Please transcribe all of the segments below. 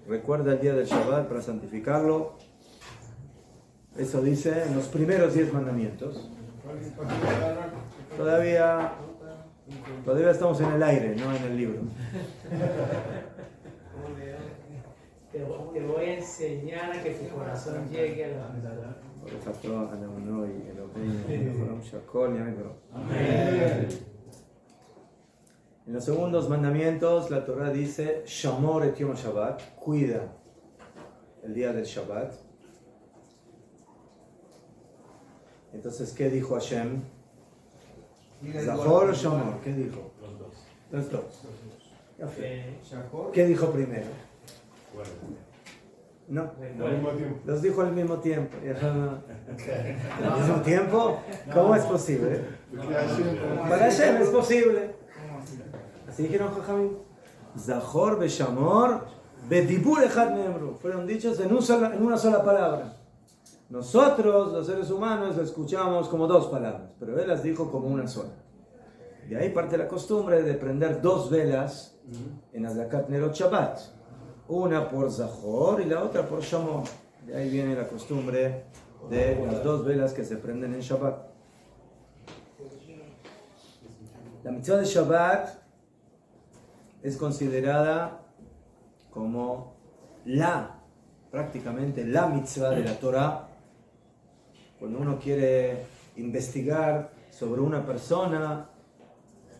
recuerda el día del Shabbat para santificarlo. Eso dice en los primeros 10 mandamientos. Todavía estamos en el aire, no en el libro. Te voy a enseñar a que tu corazón llegue a la verdad. En los segundos mandamientos la Torah dice Shamor et Yom Shabbat, cuida el día del Shabbat. Entonces, ¿qué dijo Hashem? Zahor o Shamor, ¿qué dijo? Los dos. ¿Qué dijo primero? No, los dijo al mismo tiempo. ¿Al mismo tiempo? ¿Cómo es posible? Para Hashem es posible. Así dijeron Jajamim. Zahor beshamor bedibur echad neemru. Fueron dichos en una sola palabra. Nosotros, los seres humanos, lo escuchamos como dos palabras, pero él las dijo como una sola. De ahí parte la costumbre de prender 2 velas en Adlakat Nerot Shabbat. Una por Zahor y la otra por Shamor. De ahí viene la costumbre de las 2 velas que se prenden en Shabbat. La mitzvah de Shabbat es considerada como prácticamente la mitzvah de la Torah. Cuando uno quiere investigar sobre una persona,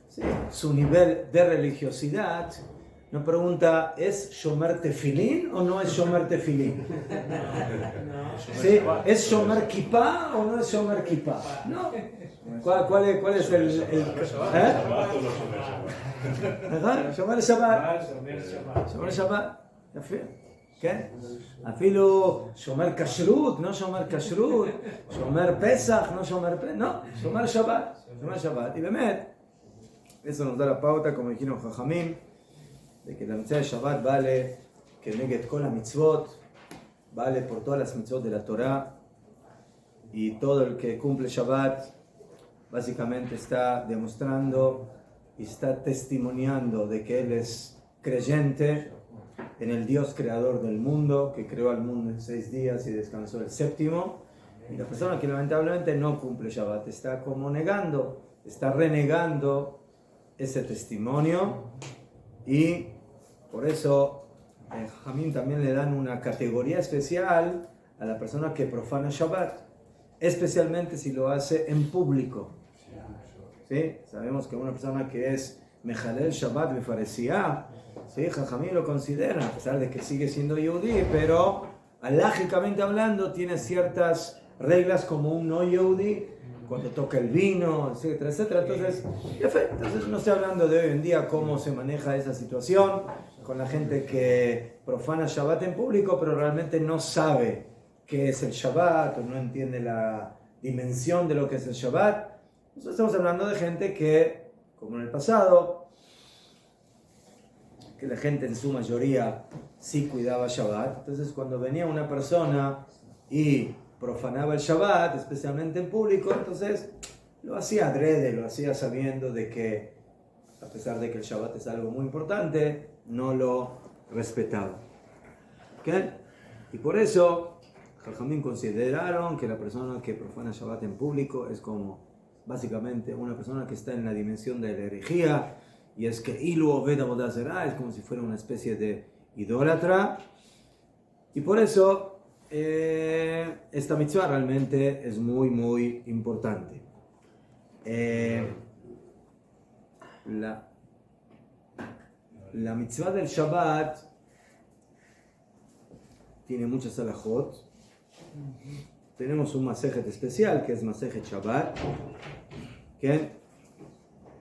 ¿sí?, su nivel de religiosidad, no pregunta, ¿es Shomer Tefilín o no es Shomer Tefilín? ¿Sí? ¿Es Shomer Kippah o no es Shomer Kippah? No. ¿Cuál es el Shomer Shabbat? Shomer Shabbat. ¿Qué? Afilo Shomer Kashrut, no Shomer Kashrut. Shomer Pesach, no Shomer Pesach. No, Shomer Shabbat. Shomer Shabbat. Y Bemet, eso nos da la pauta, como dijeron Jajamim, de que la mitzvah de Shabbat vale que neget kol mitzvot, vale por todas las mitzvot de la Torah, y todo el que cumple Shabbat básicamente está demostrando y está testimoniando de que él es creyente en el Dios creador del mundo, que creó al mundo en 6 días y descansó el 7º. Y la persona que lamentablemente no cumple Shabbat está como está renegando ese testimonio, y por eso en Jajamim también le dan una categoría especial a la persona que profana Shabbat, especialmente si lo hace en público. ¿Sí? Sabemos que una persona que es Mejalel Shabbat Befaresía, ¿sí?, Jajamim lo considera, a pesar de que sigue siendo Yehudí, pero alágicamente hablando tiene ciertas reglas como un no Yehudí, cuando toca el vino, etcétera, etcétera. Entonces no estoy hablando de hoy en día cómo se maneja esa situación con la gente que profana Shabbat en público, pero realmente no sabe qué es el Shabbat o no entiende la dimensión de lo que es el Shabbat. Nosotros estamos hablando de gente que, como en el pasado, que la gente en su mayoría sí cuidaba Shabbat. Entonces cuando venía una persona y profanaba el Shabbat, especialmente en público, entonces lo hacía adrede, lo hacía sabiendo de que, a pesar de que el Shabbat es algo muy importante, no lo respetaba. ¿Okay? Y por eso Jajamim consideraron que la persona que profana Shabbat en público es como básicamente una persona que está en la dimensión de la herejía, y es que Ilu Oved Avodah Zarah, es como si fuera una especie de idólatra. Y por eso esta mitzvah realmente es muy, muy importante. La mitzvah del Shabbat tiene muchas halajot. Tenemos un masejet especial que es masejet Shabbat,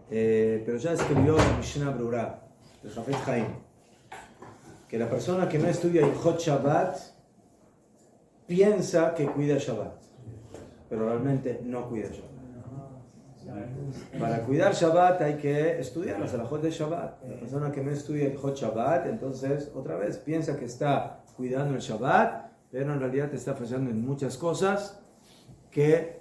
pero ya escribió la Mishnah Brura, el Jafet Haim, que la persona que no estudia Ilhot Shabbat piensa que cuida Shabbat, pero realmente no cuida Shabbat. Para cuidar Shabbat hay que estudiar las halajot de Shabbat. La persona que no estudia Ilhot Shabbat, entonces otra vez piensa que está cuidando el Shabbat, pero en realidad está fallando en muchas cosas que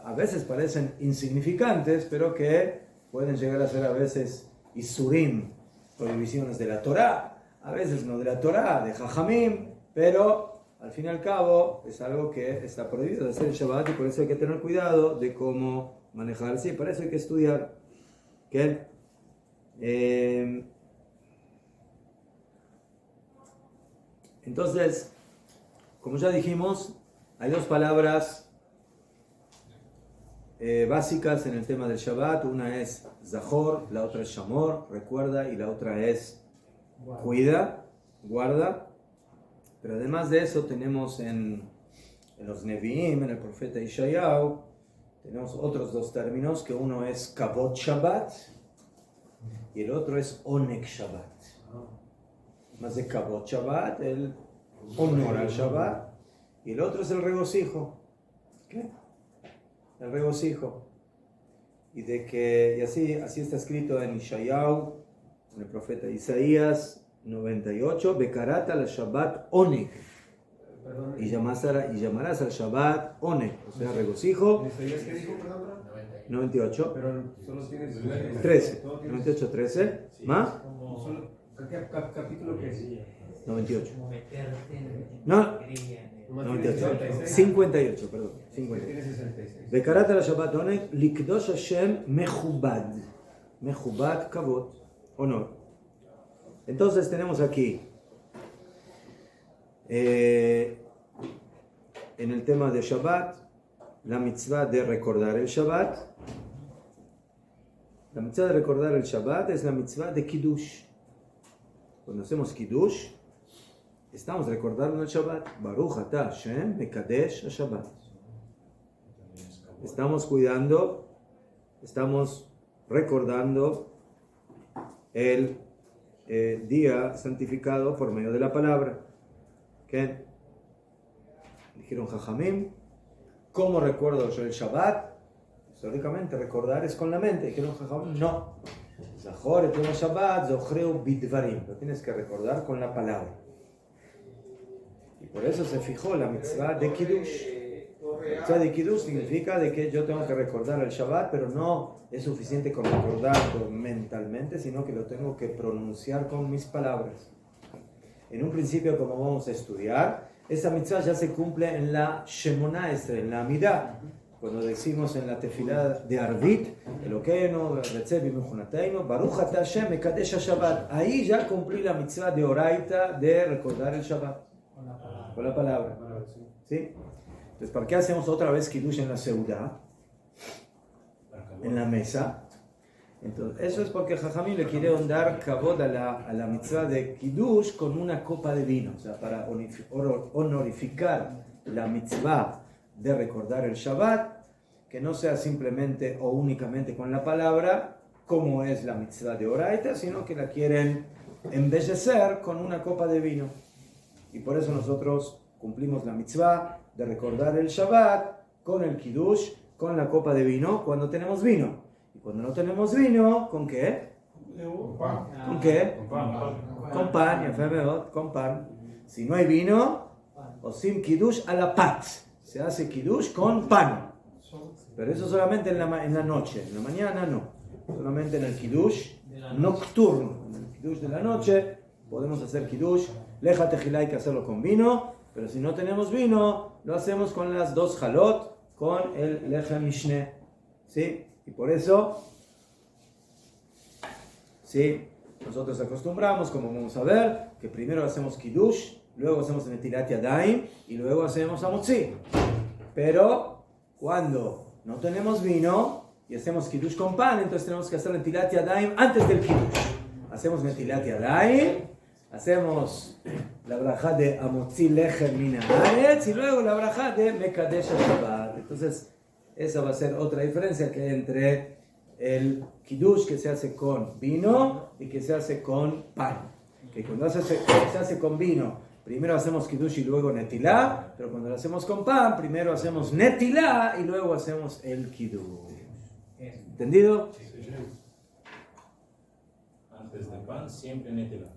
a veces parecen insignificantes, pero que pueden llegar a ser a veces isurim, prohibiciones de la Torá, a veces no de la Torah, de Jajamim, pero al fin y al cabo es algo que está prohibido de hacer el Shabbat y por eso hay que tener cuidado de cómo manejarse y para eso hay que estudiar. ¿Okay? Entonces, como ya dijimos, hay dos palabras básicas en el tema del Shabbat. Una es Zahor, la otra es Shamor, recuerda, y la otra es cuida, guarda. Pero además de eso tenemos en los Nevi'im, en el profeta Ishayahu, tenemos otros dos términos, que uno es Kavod Shabbat y el otro es Oneg Shabbat. Más de Kavod Shabbat, el honor al Shabbat, y el otro es el regocijo. ¿Qué? El regocijo. Y así está escrito en Ishayahu, en el profeta Isaías 98, Bekarata al Shabbat Oneg. Y llamarás al Shabbat Oneg, o sea, regocijo. ¿Qué dijo, perdón? 98. Pero solo tienes 13. 98, 13. ¿Más? ¿Qué capítulo que es? 98. Como meterte en No. 98. 58, perdón. Tiene 58. 66. Bekarata al Shabbat Oneg, Likdosh Hashem Mechubad. Mechubad, Kavod, honor. Entonces tenemos aquí, en el tema de Shabbat, la mitzvah de recordar el Shabbat. La mitzvah de recordar el Shabbat es la mitzvah de Kiddush. Cuando hacemos Kiddush, estamos recordando el Shabbat. Baruch atah Hashem mekadesh Shabbat. Estamos cuidando, estamos recordando el día santificado por medio de la palabra. ¿Qué? Dijeron Jajamim, ¿cómo recuerdo yo el Shabbat? Históricamente recordar es con la mente. Dijeron Jajamim, no. Zahor et yom Shabbat, zochreu bidvarim. Lo tienes que recordar con la palabra. Y por eso se fijó la mitzvah de Kiddush. La mitzvah de Kiddush significa de que yo tengo que recordar el Shabbat, pero no es suficiente con recordarlo mentalmente, sino que lo tengo que pronunciar con mis palabras. En un principio, como vamos a estudiar, esa mitzvah ya se cumple en la Shemonah Esrei, en la Amidah. Cuando decimos en la tefilá de Arvit, Elokeinu, Retzeb B'Mechunateinu, Baruch atah Hashem mekadesh Shabbat. Ahí ya cumplí la mitzvah de Oraita de recordar el Shabbat. Con la palabra. ¿Sí? Entonces, ¿para qué hacemos otra vez Kiddush en la Seudá? En la mesa. Entonces, eso es porque Jajamim le quiere dar kavod a la mitzvah de Kiddush con una copa de vino. O sea, para honorificar la mitzvah de recordar el Shabbat, que no sea simplemente o únicamente con la palabra, como es la mitzvah de Oraita, sino que la quieren embellecer con una copa de vino. Y por eso nosotros cumplimos la mitzvah de recordar el Shabbat con el Kiddush, con la copa de vino, cuando tenemos vino. Y cuando no tenemos vino, ¿con qué? ¿Con qué? Con pan, con pan. Si no hay vino, o sin Kiddush a la pat. Se hace Kiddush con pan. Pero eso solamente en la noche. En la mañana no. Solamente en el Kiddush nocturno. En el Kiddush de la noche podemos hacer Kiddush. Leja tejilá hay que hacerlo con vino. Pero si no tenemos vino, lo hacemos con las dos halot, con el leja mishne. ¿Sí? Y por eso, ¿sí? Nosotros acostumbramos, como vamos a ver, que primero hacemos Kiddush, luego hacemos Netilat Yadayim y luego hacemos Amotzi. Pero cuando no tenemos vino y hacemos Kiddush con pan, entonces tenemos que hacer Netilat Yadayim antes del Kiddush. Hacemos Netilat Yadayim, hacemos la braja de Amotzi Lechem Min Haaretz y luego la braja de Mekadesh Shabbat. Entonces, esa va a ser otra diferencia que hay entre el Kiddush que se hace con vino y que se hace con pan. Que cuando se hace con vino, primero hacemos Kiddush y luego Netilá, pero cuando lo hacemos con pan, primero hacemos Netilá y luego hacemos el Kiddush. ¿Entendido? Sí. Antes del pan, siempre Netilá.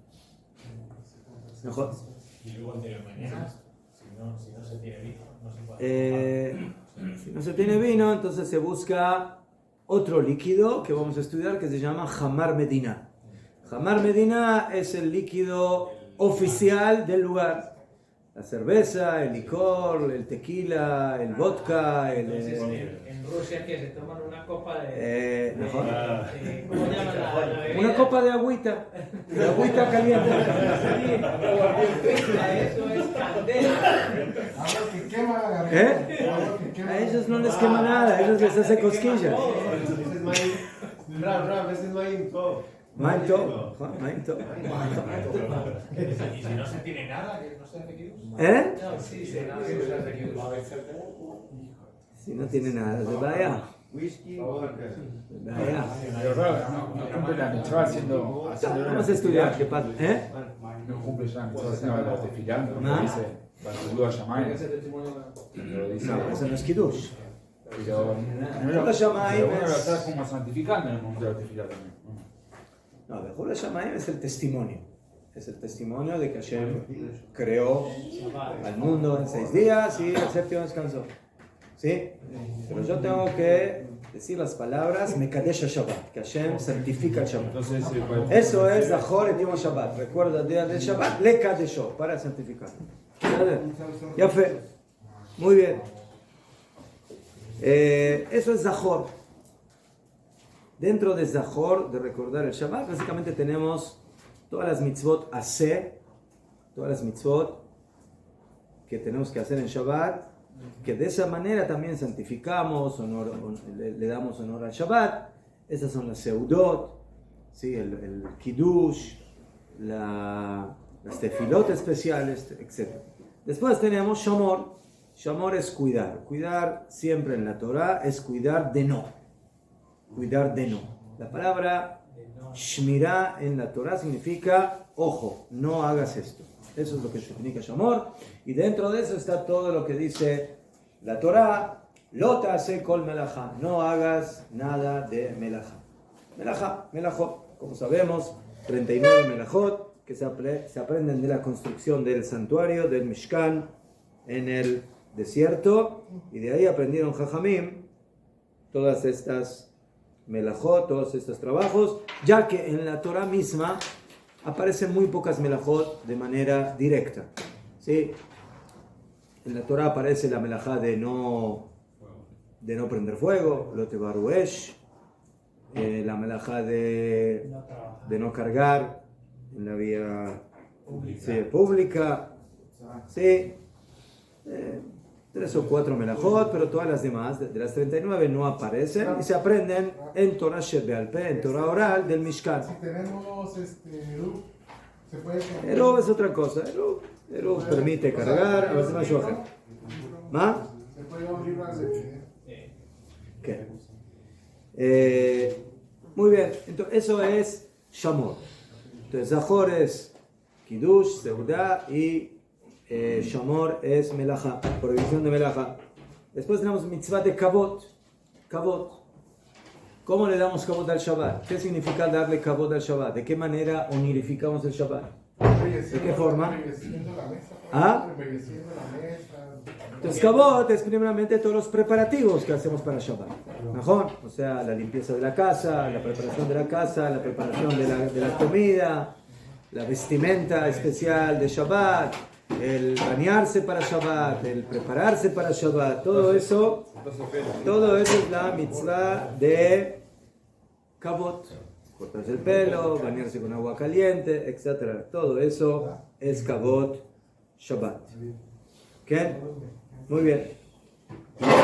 Mejor. Y luego anterior mañana. Si no se tiene vino, no se puede. Si no se tiene vino, entonces se busca otro líquido que vamos a estudiar que se llama Hamar Medina. Hamar Medina es el líquido oficial del lugar. La cerveza, el licor, el tequila, el vodka, Entonces, en Rusia que se toman una copa de mejor. ¿cómo llaman la bebida? Una copa de agüita caliente. Eso es candela. Algo que quema la garganta. Algo que quema A ellos no les quema nada, a ellos les hace cosquillas. Ese es Maín todo. Mainto. Y si no se tiene nada, que no se hace kiddus. No, sí, se Si no tiene nada, se vaya. Whisky, vodka. Vaya. Pero claro, no cumple la mitzvah haciendo Vamos a estudiar, ¿qué pasa? no cumple la mitzvah haciendo la tefilá, ¿Ah? no dice Bartolú a Shamayim. Lo dice. No, eso no es kiddush. Pero Lo Shamayim bueno, lo es... está como santificando en el momento de la tefilá también. No, Bejol Shamayim es el testimonio. Es el testimonio de que Hashem creó al mundo en 6 días y el séptimo descansó. ¿Sí? Pero yo tengo que decir las palabras Mekadesh Shabbat, que Hashem certifica el Shabbat. Entonces, Eso es Zahor et Yom Shabbat. Recuerda el día del Shabbat, le Kadesho, para certificar. Ya fue. Muy bien. Eso es Zahor. Dentro de Zahor, de recordar el Shabbat, básicamente tenemos todas las mitzvot hacer, todas las mitzvot que tenemos que hacer en Shabbat, que de esa manera también santificamos, le damos honor al Shabbat. Esas son las seudot, ¿sí? el kiddush, las tefilot especiales, etc. Después tenemos shamor. Shamor es cuidar. Cuidar siempre en la Torah es cuidar de no. Cuidar de no. La palabra shmirá en la Torah significa ojo, no hagas esto. Eso es lo que significa shamor. Y dentro de eso está todo lo que dice la Torah. Lo ta'aseh kol melajá. No hagas nada de melajá. Melajot. Como sabemos, 39 melajot que se aprenden de la construcción del santuario, del Mishkan, en el desierto. Y de ahí aprendieron Jajamim todas estas melajot, todos estos trabajos, ya que en la Torah misma aparecen muy pocas melajot de manera directa. ¿Sí? En la Torah aparece la melajá de no prender fuego, lo tebaruesh, la melajá de no cargar en la vía pública. ¿Sí? 3 o 4 melajot, pero todas las demás, de las 39, no aparecen y se aprenden en Torah Shebe'al Peh, en Torah oral del Mishkan. Si tenemos Eruv, se puede cambiar. Eruv es otra cosa. Eruv permite cargar, a veces más baja. ¿Más? Se puede abrir más de ¿Qué? Muy bien, entonces eso es Shamor. Entonces Zahor es Kiddush, Seudá y Shamor es Melajá, prohibición de Melajá. Después tenemos mitzvah de Kavod. Kavod. ¿Cómo le damos Kavod al Shabbat? ¿Qué significa darle Kavod al Shabbat? ¿De qué manera onirificamos el Shabbat? ¿De qué forma? embelleciendo la mesa. ¿Ah? Embelleciendo la mesa. Entonces Kavod es primeramente todos los preparativos que hacemos para Shabbat. ¿Mejor? O sea, la limpieza de la casa, la preparación de la casa, la preparación de la comida, la vestimenta especial de Shabbat, el bañarse para Shabbat, el prepararse para Shabbat, todo eso es la mitzvah de Kavod. Cortarse el pelo, bañarse con agua caliente, etc. Todo eso es Kavod Shabbat. ¿Ok? Muy bien.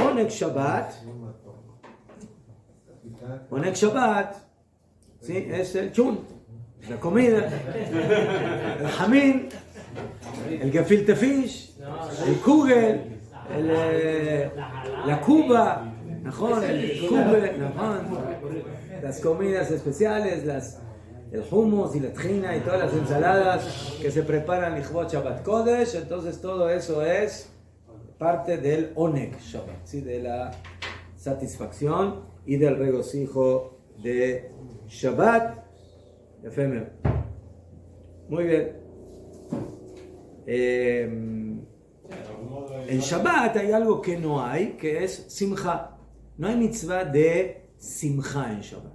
Onek Shabbat, ¿sí? Es el chun, la comida, el jamín, el gefilte fish, el kugel, la cuba, el kugel, las comidas especiales, el hummus y la trina y todas las ensaladas que se preparan en Shabbat Kodesh. Entonces todo eso es parte del Onek Shabbat, ¿sí? De la satisfacción y del regocijo de Shabbat. Efemero. Muy bien. En Shabbat hay algo que no hay, que es Simcha. No hay mitzvah de Simcha en Shabbat.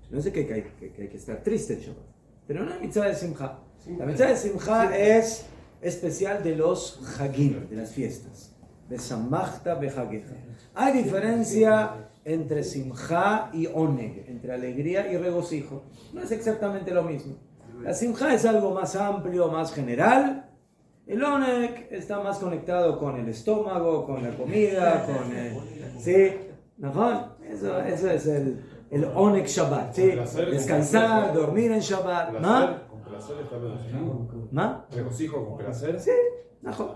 No sé que hay que estar triste en Shabbat, pero no hay mitzvah de Simcha. La mitzvah de simcha es especial de los hagim, de las fiestas. Besamachta behagecha. Hay diferencia entre simcha y oneg, entre alegría y regocijo. No es exactamente lo mismo. La simcha es algo más amplio, más general. El oneg está más conectado con el estómago, con la comida, con el... ¿Sí? ¿No? Eso es el oneg Shabbat, ¿sí? Descansar, dormir en Shabbat. ¿No? Con placer está relacionado. ¿No? Regocijo con placer. Sí, mejor.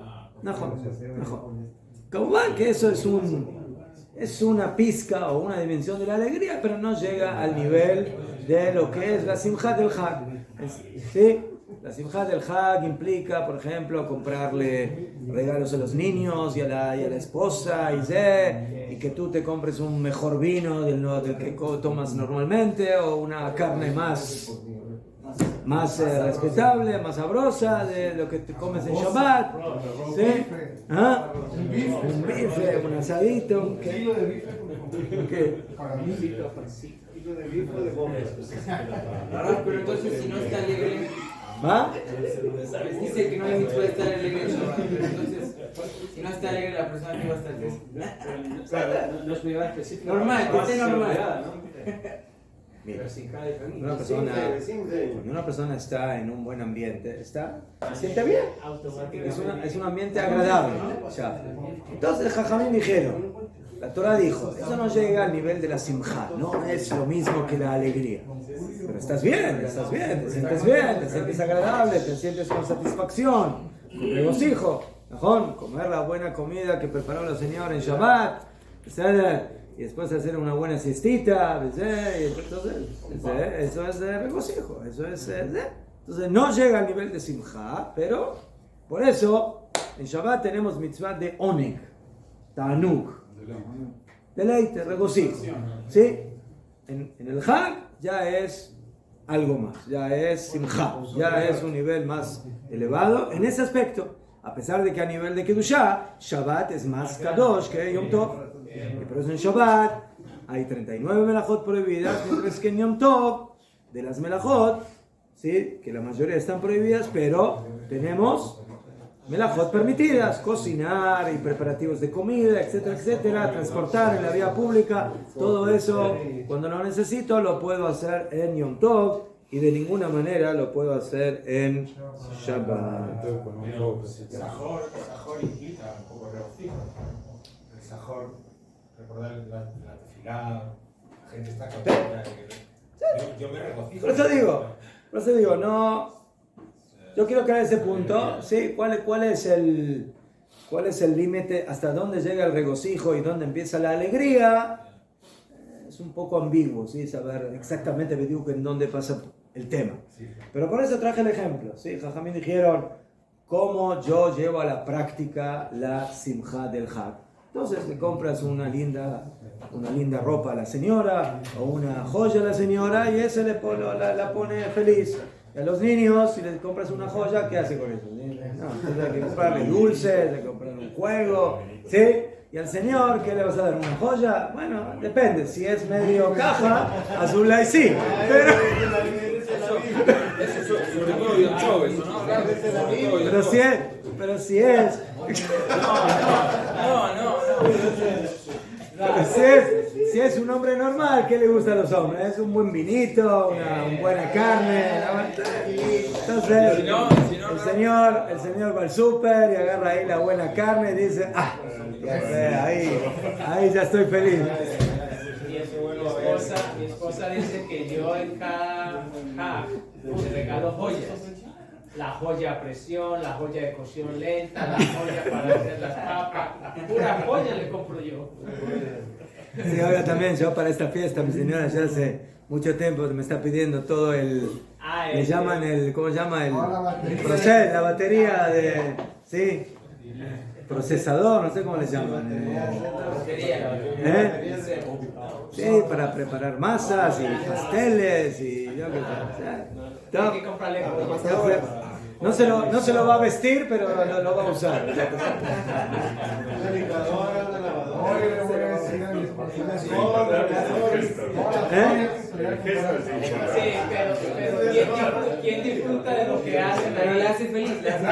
Como va que eso es una pizca o una dimensión de la alegría, pero no llega al nivel de lo que es la simcha del Hag. ¿Sí? La simcha del Hag implica, por ejemplo, comprarle regalos a los niños y a la esposa y que tú te compres un mejor vino del que tomas normalmente o una carne más respetable, más sabrosa de lo que te comes en Shabbat. ¿Sí? ¿Ah? Un bife, un asadito. Un kilo de bife. ¿Qué? Para mí, kilo de bife de Gómez. Pero entonces si no está alegre, ¿Va? dice que no le puede estar alegre. Entonces, si no está alegre la persona que va a estar triste. Claro, no es muy específico. Normal, que esté normal. Mira, Una cuando una persona está en un buen ambiente, se siente bien. Es un ambiente agradable. Ya. Entonces, Jajamín dijeron, la Torah dijo, eso no llega al nivel de la simja, no es lo mismo que la alegría. Pero estás bien, te sientes agradable, te sientes con satisfacción, con regocijo. ¿No? Comer la buena comida que preparó la señora en Shabbat, etc. Y después hacer una buena siestita, entonces eso es de regocijo, entonces no llega al nivel de simcha, pero por eso en Shabbat tenemos mitzvah de oneg, ta'anug, deleite, regocijo, ¿sí? En el Hag ya es algo más, ya es simcha, ya es un nivel más elevado en ese aspecto, a pesar de que a nivel de Kedushá, Shabbat es más kadosh que Yom Tov. Y por eso en Shabbat hay 39 melajot prohibidas, mientras que en Yom Tov, de las melajot, ¿sí? Que la mayoría están prohibidas, pero tenemos melajot permitidas, cocinar y preparativos de comida, etcétera, etcétera, transportar en la vía pública, todo eso, cuando lo necesito, lo puedo hacer en Yom Tov y de ninguna manera lo puedo hacer en Shabbat. Sajor implica un poco de regocijo. El sajor, recordar la tefilá, la gente está contenta. Yo me regocijo. Por eso digo, no. Yo quiero crear ese punto, ¿sí? ¿Cuál es el límite? ¿Hasta dónde llega el regocijo y dónde empieza la alegría? Es un poco ambiguo, ¿sí? Saber exactamente en dónde pasa el tema. Pero por eso traje el ejemplo, ¿sí? Jajamín dijeron cómo yo llevo a la práctica la simcha del Hag. Entonces le compras una linda ropa a la señora o una joya a la señora y ese la pone feliz. Y a los niños, si les compras una joya, ¿qué hace con eso? No, entonces hay que comprarle dulces, hay que comprarle un juego, ¿sí? Y al señor, ¿qué le vas a dar? ¿Una joya? Bueno, depende. Si es medio caja, azul y sí. Pero... Pero si es... Si es un hombre normal, ¿qué le gusta a los hombres? Es un buen vinito, una buena carne. Entonces, el señor va al súper y agarra ahí la buena carne y dice, ahí ya estoy feliz. Mi esposa dice que yo en cada le regalo joyas. La joya a presión, la joya de cocción lenta, la joya para hacer las papas. Pura joya le compro yo. Sí, ahora también, yo para esta fiesta, mi señora ya hace mucho tiempo me está pidiendo todo le llaman ¿cómo se llama? La batería de, sí, procesador, no sé cómo le llaman. Sí, para preparar masas y pasteles y yo qué sé. Hay que comprarle joyas. No se lo va a vestir, pero lo va a usar. Una licuadora, una lavadora. Oye, le voy a decir a mi esposa. Una escoba, un rallador. Sí, pero ¿quién disfruta de lo que hacen Pero ahí? le hace feliz, le hace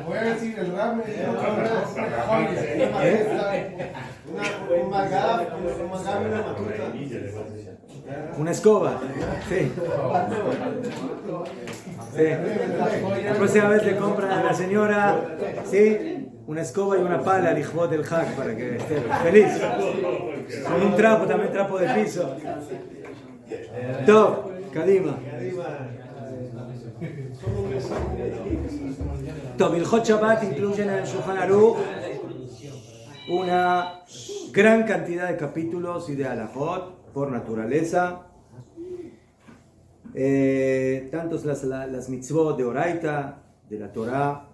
Voy a decir el ramen y otra vez joya. Un magaf, y una matuta. Una escoba. Sí. Sí. La próxima vez le compran a la señora, ¿sí? Una escoba y una pala al hijo del hack para que esté feliz. Con un trapo, también trapo de piso. Top, Kadima. Top, el Hot Shabbat incluye en el Shulchan Aruch una gran cantidad de capítulos y de halajot por naturaleza. Tantos las mitzvot de Oraita, de la Torah,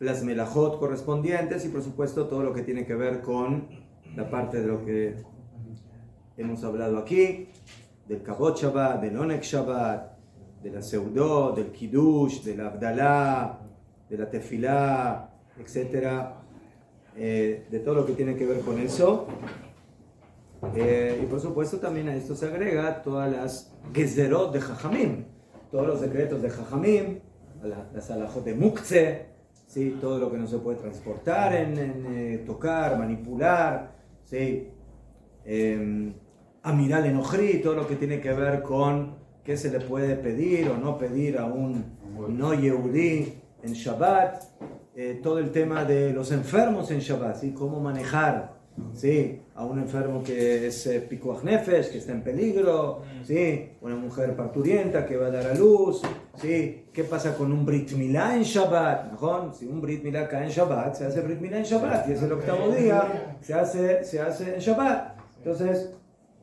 las melajot correspondientes y por supuesto todo lo que tiene que ver con la parte de lo que hemos hablado aquí, del Kabot Shabbat, del Onek Shabbat, de la Seudot, del Kiddush, del Abdalá, de la Tefilá, etc. De todo lo que tiene que ver con eso. Y por supuesto también a esto se agrega todas las gezerot de Jajamim, todos los decretos de Jajamim, las halajot de Muktzeh, ¿sí? Todo lo que no se puede transportar, tocar, manipular, ¿sí? Amiral en Ojri, todo lo que tiene que ver con qué se le puede pedir o no pedir a un no yehudí en Shabbat, todo el tema de los enfermos en Shabbat, ¿sí? Cómo manejar, ¿sí? A un enfermo que es pikuach nefesh, que está en peligro, ¿sí? Una mujer parturienta que va a dar a luz, ¿sí? ¿Qué pasa con un Brit Milá en Shabbat? ¿No? Si un Brit Milá cae en Shabbat, se hace Brit Milá en Shabbat, y es el octavo día, se hace en Shabbat. Entonces,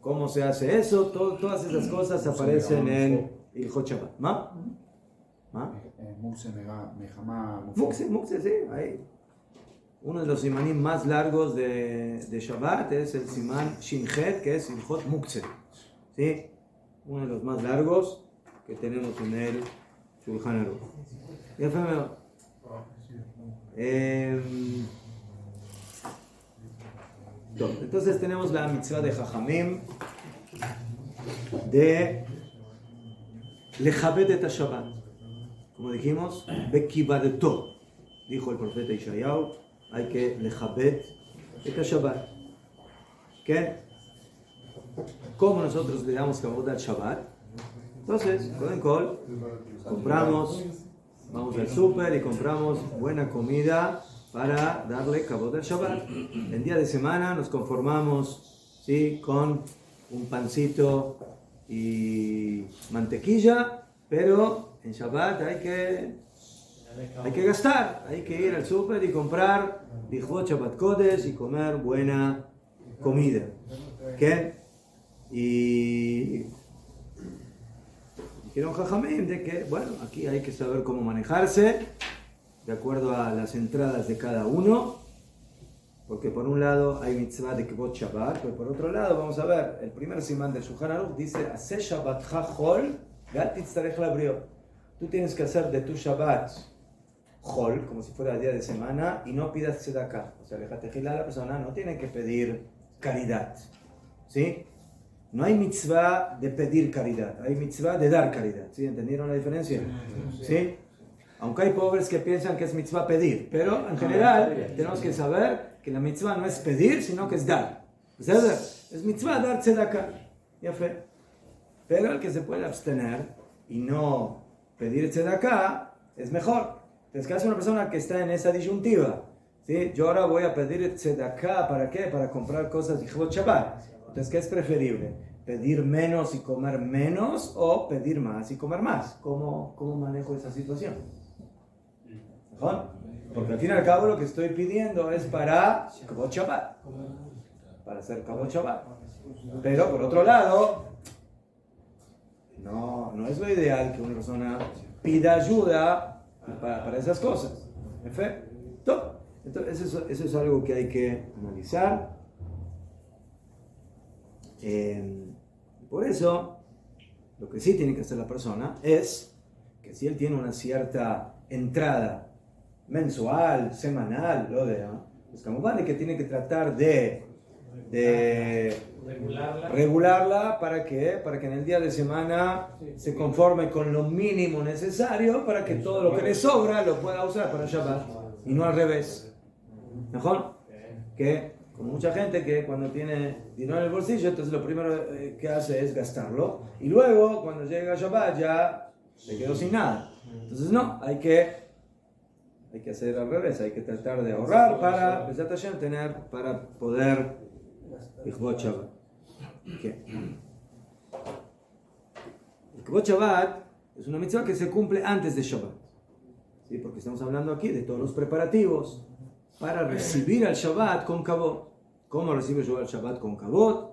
¿cómo se hace eso? Todas esas cosas aparecen en el Hot Shabbat. ¿Ma? Mukse, sí, ahí. Uno de los simanim más largos de Shabbat es el simán Shinhet, que es Ilhot Mukse. ¿Sí? Uno de los más largos que tenemos en el Shulchan Aruch. Ya fue mejor. Entonces tenemos la mitzvah de Jajamim de Lechabed et Shabbat. Como dijimos, Bekibadeto, dijo el profeta Ishayahu, hay que Lechabed et Shabbat. ¿Qué? ¿Cómo nosotros le damos Kabod al Shabbat? Entonces, Koden Kol, vamos al súper y compramos buena comida para darle Kabod al Shabbat. El día de semana nos conformamos, ¿sí? Con un pancito y mantequilla, pero en Shabbat hay que gastar, hay que ir al súper y comprar Lichvot Shabbat Kodesh y comer buena comida. ¿Qué? Y dijeron Jajamim de que, bueno, aquí hay que saber cómo manejarse de acuerdo a las entradas de cada uno, porque por un lado hay mitzvah de Kibot Shabbat, pero por otro lado, vamos a ver, el primer simán del Shulchan Aruch dice, Aseh Shabbat Chol, Gat Titzarech Labrio. Tú tienes que hacer de tu Shabbat Chol, como si fuera día de semana, y no pidas tzedakah. O sea, la persona no tiene que pedir caridad, ¿sí? No hay mitzvah de pedir caridad, hay mitzvah de dar caridad, ¿sí? ¿Entendieron la diferencia? ¿Sí? Aunque hay pobres que piensan que es mitzvah pedir, pero en general tenemos que saber que la mitzvah no es pedir, sino que es dar. Es mitzvah dar tzedakah, ya fe. Pero el que se puede abstener y no pedir tzedakah es mejor. Entonces, ¿qué hace una persona que está en esa disyuntiva? ¿Sí? Yo ahora voy a pedir tzedakah, ¿para qué? Para comprar cosas de Lichvot Shabbat. Entonces, ¿qué es preferible? ¿Pedir menos y comer menos o pedir más y comer más? ¿Cómo manejo esa situación? ¿Mejor? Porque al fin y al cabo lo que estoy pidiendo es para Kabot Shabbat, para hacer Kabot Shabbat. Pero por otro lado, no es lo ideal que una persona pida ayuda para esas cosas. ¿Perfecto? Entonces eso es algo que hay que analizar. Por eso, lo que sí tiene que hacer la persona es que si él tiene una cierta entrada mensual, semanal, lo de, pues como vale que tiene que tratar de regularla para que en el día de semana se conforme con lo mínimo necesario para que todo lo que le sobra lo pueda usar para Shabbat y no al revés. ¿Mejor? Que con mucha gente que cuando tiene dinero en el bolsillo, entonces lo primero que hace es gastarlo y luego cuando llega Shabbat ya se quedó sin nada. Entonces no, hay que hacer al revés, hay que tratar de ahorrar para tener para poder Likvot Shabbat. ¿Qué? Likvot Shabbat es una mitzvah que se cumple antes de Shabbat, ¿sí? Porque estamos hablando aquí de todos los preparativos para recibir al Shabbat con Kavod. ¿Cómo recibe yo al Shabbat con Kavod?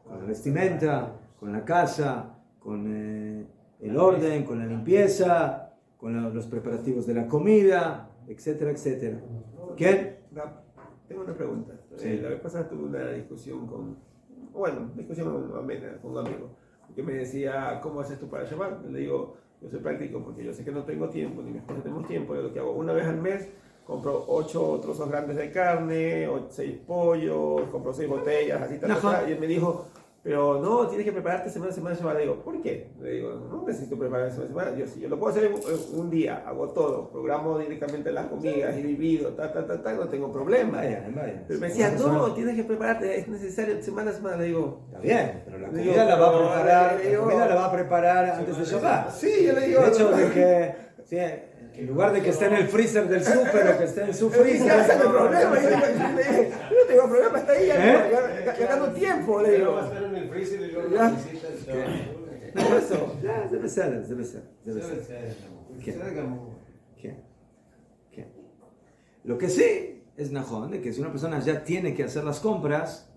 Con la vestimenta, con la casa, con el orden, con la limpieza, con los preparativos de la comida, etcétera, etcétera. ¿Qué? Tengo una pregunta. Sí. La vez pasada tuve una discusión discusión amena con un amigo, que me decía, ¿cómo haces tú para Shabbat? Le digo, yo soy práctico porque yo sé que no tengo tiempo, ni mi esposa tenemos tiempo. Yo lo que hago una vez al mes, compro 8 trozos grandes de carne, 6 pollos, compro 6 botellas, así, y él me dijo, pero no, tienes que prepararte semana a semana Shabbat. Le digo, ¿por qué? Le digo, no necesito preparar semana a semana. Yo, si yo lo puedo hacer en un día, hago todo, programo directamente las comidas y divido, no tengo problema. Vaya. Pero me decía, no, tienes que prepararte, es necesario semana a semana. Le digo, Está bien, pero la comida la va a preparar antes de Shabbat. Sí, yo le digo. El hecho de que, sí, en lugar de que esté en el freezer del súper o que esté en su freezer. Ya ese es el problema. Yo le dije, yo no tengo problema, está ahí, ya gano tiempo. Le digo, Va a estar en el freezer y luego Ya. lo visitas. no, eso. Ya, debe ser. ¿Qué? Lo que sí es najón, de que si una persona ya tiene que hacer las compras,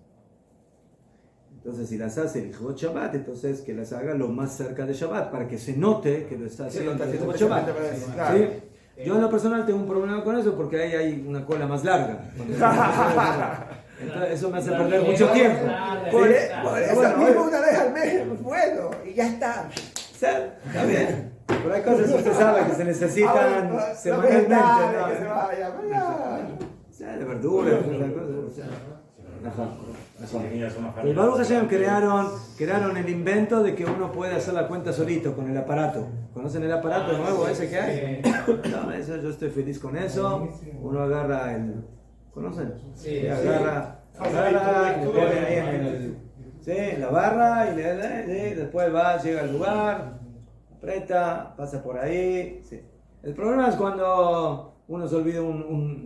entonces si las hace el Likvot Shabbat, entonces que las haga lo más cerca de Shabbat, para que se note que lo está haciendo el Likvot Shabbat. Claro. ¿Sí? Yo en lo personal tengo un problema con eso porque ahí hay una cola más larga. Entonces eso me hace perder mucho tiempo. Por ¿Sí? eso Bueno, mismo una vez al mes, bueno, y ya está. está bien. Pero hay cosas que usted sabe que se necesitan semanalmente. ¿No? Que se vaya, O sea, de verduras, otras cosas. O sea, el Baruch Hashem crearon el invento de que uno puede hacer la cuenta solito con el aparato. ¿Conocen el aparato nuevo ese que hay? No, eso, yo estoy feliz con eso. Uno agarra el... ¿Conocen? Sí, agarra y le pone ahí en la barra y después llega al lugar, aprieta, pasa por ahí. Sí. El problema es cuando uno se olvida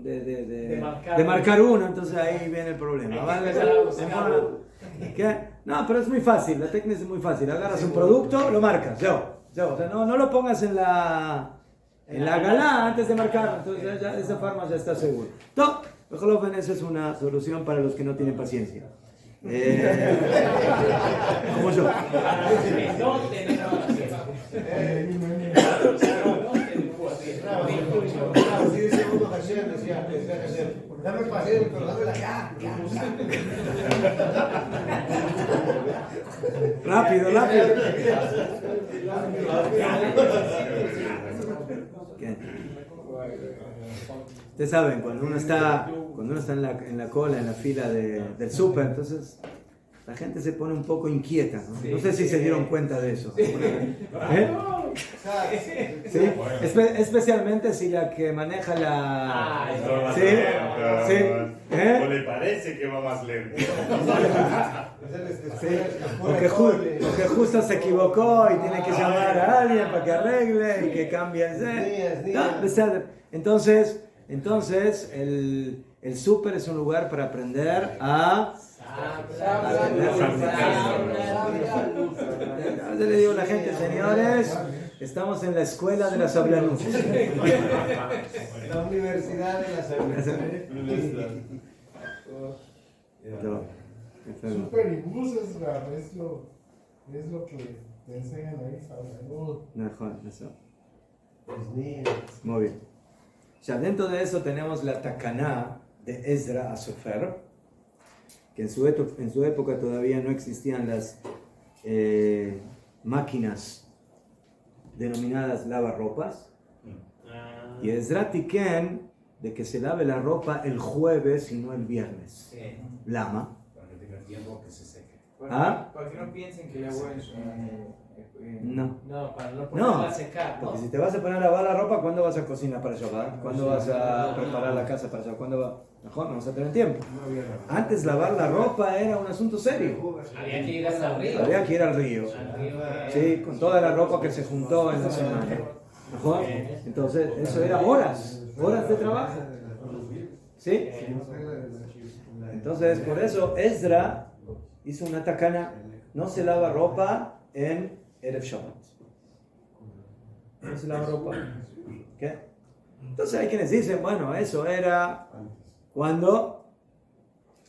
de marcar uno, entonces ahí viene el problema. ¿Qué? No, pero es muy fácil, la técnica es muy fácil. Agarras un producto, lo marcas, o sea, no lo pongas en la galá antes de marcarlo, entonces de esa forma ya está seguro. Mejor esa es una solución para los que no tienen paciencia. Como yo. Así decía uno Hashem, decía Hashem, dame paciencia, pero dámela ya. Rápido. Ustedes saben, cuando uno está en la cola, en la fila del súper, entonces la gente se pone un poco inquieta, ¿no? No sé si se dieron cuenta de eso. ¿Sí? Especialmente si la que maneja la... ¿Sí? O le parece que va más lento. Sí. Porque justo se equivocó y tiene que llamar a alguien para que arregle y que cambie el set. Entonces el súper es un lugar para aprender a... Yo le digo a la gente, señores, estamos en la escuela de la sablanut. La universidad de la sablanut. Super y buses, es lo que te enseñan ahí, sablanut. Eso. Muy bien. Ya dentro de eso tenemos la Takaná de Ezra Asofer, que en su época todavía no existían las máquinas denominadas lavarropas. Y Ezra Tiken de que se lave la ropa el jueves y no el viernes. Lama. Para que tenga tiempo que se seque. ¿Ah? Para que no piensen que el agua es No. No, para no ponerla a secar, ¿no? Porque si te vas a poner a lavar la ropa, ¿cuándo vas a cocinar para Shabbat? ¿Cuándo vas a preparar la casa para Shabbat? ¿Cuándo va? Mejor no vas a tener tiempo. Antes lavar la ropa era un asunto serio. Había que ir hasta el río. Había que ir al río. Sí, con toda la ropa que se juntó en la semana. ¿Mejor? Entonces, eso era horas de trabajo. ¿Sí? Entonces, por eso Ezra hizo una takana. No se lava ropa en Erev Shabbat. No se lava ropa. ¿Qué? Entonces hay quienes dicen, bueno, eso era cuando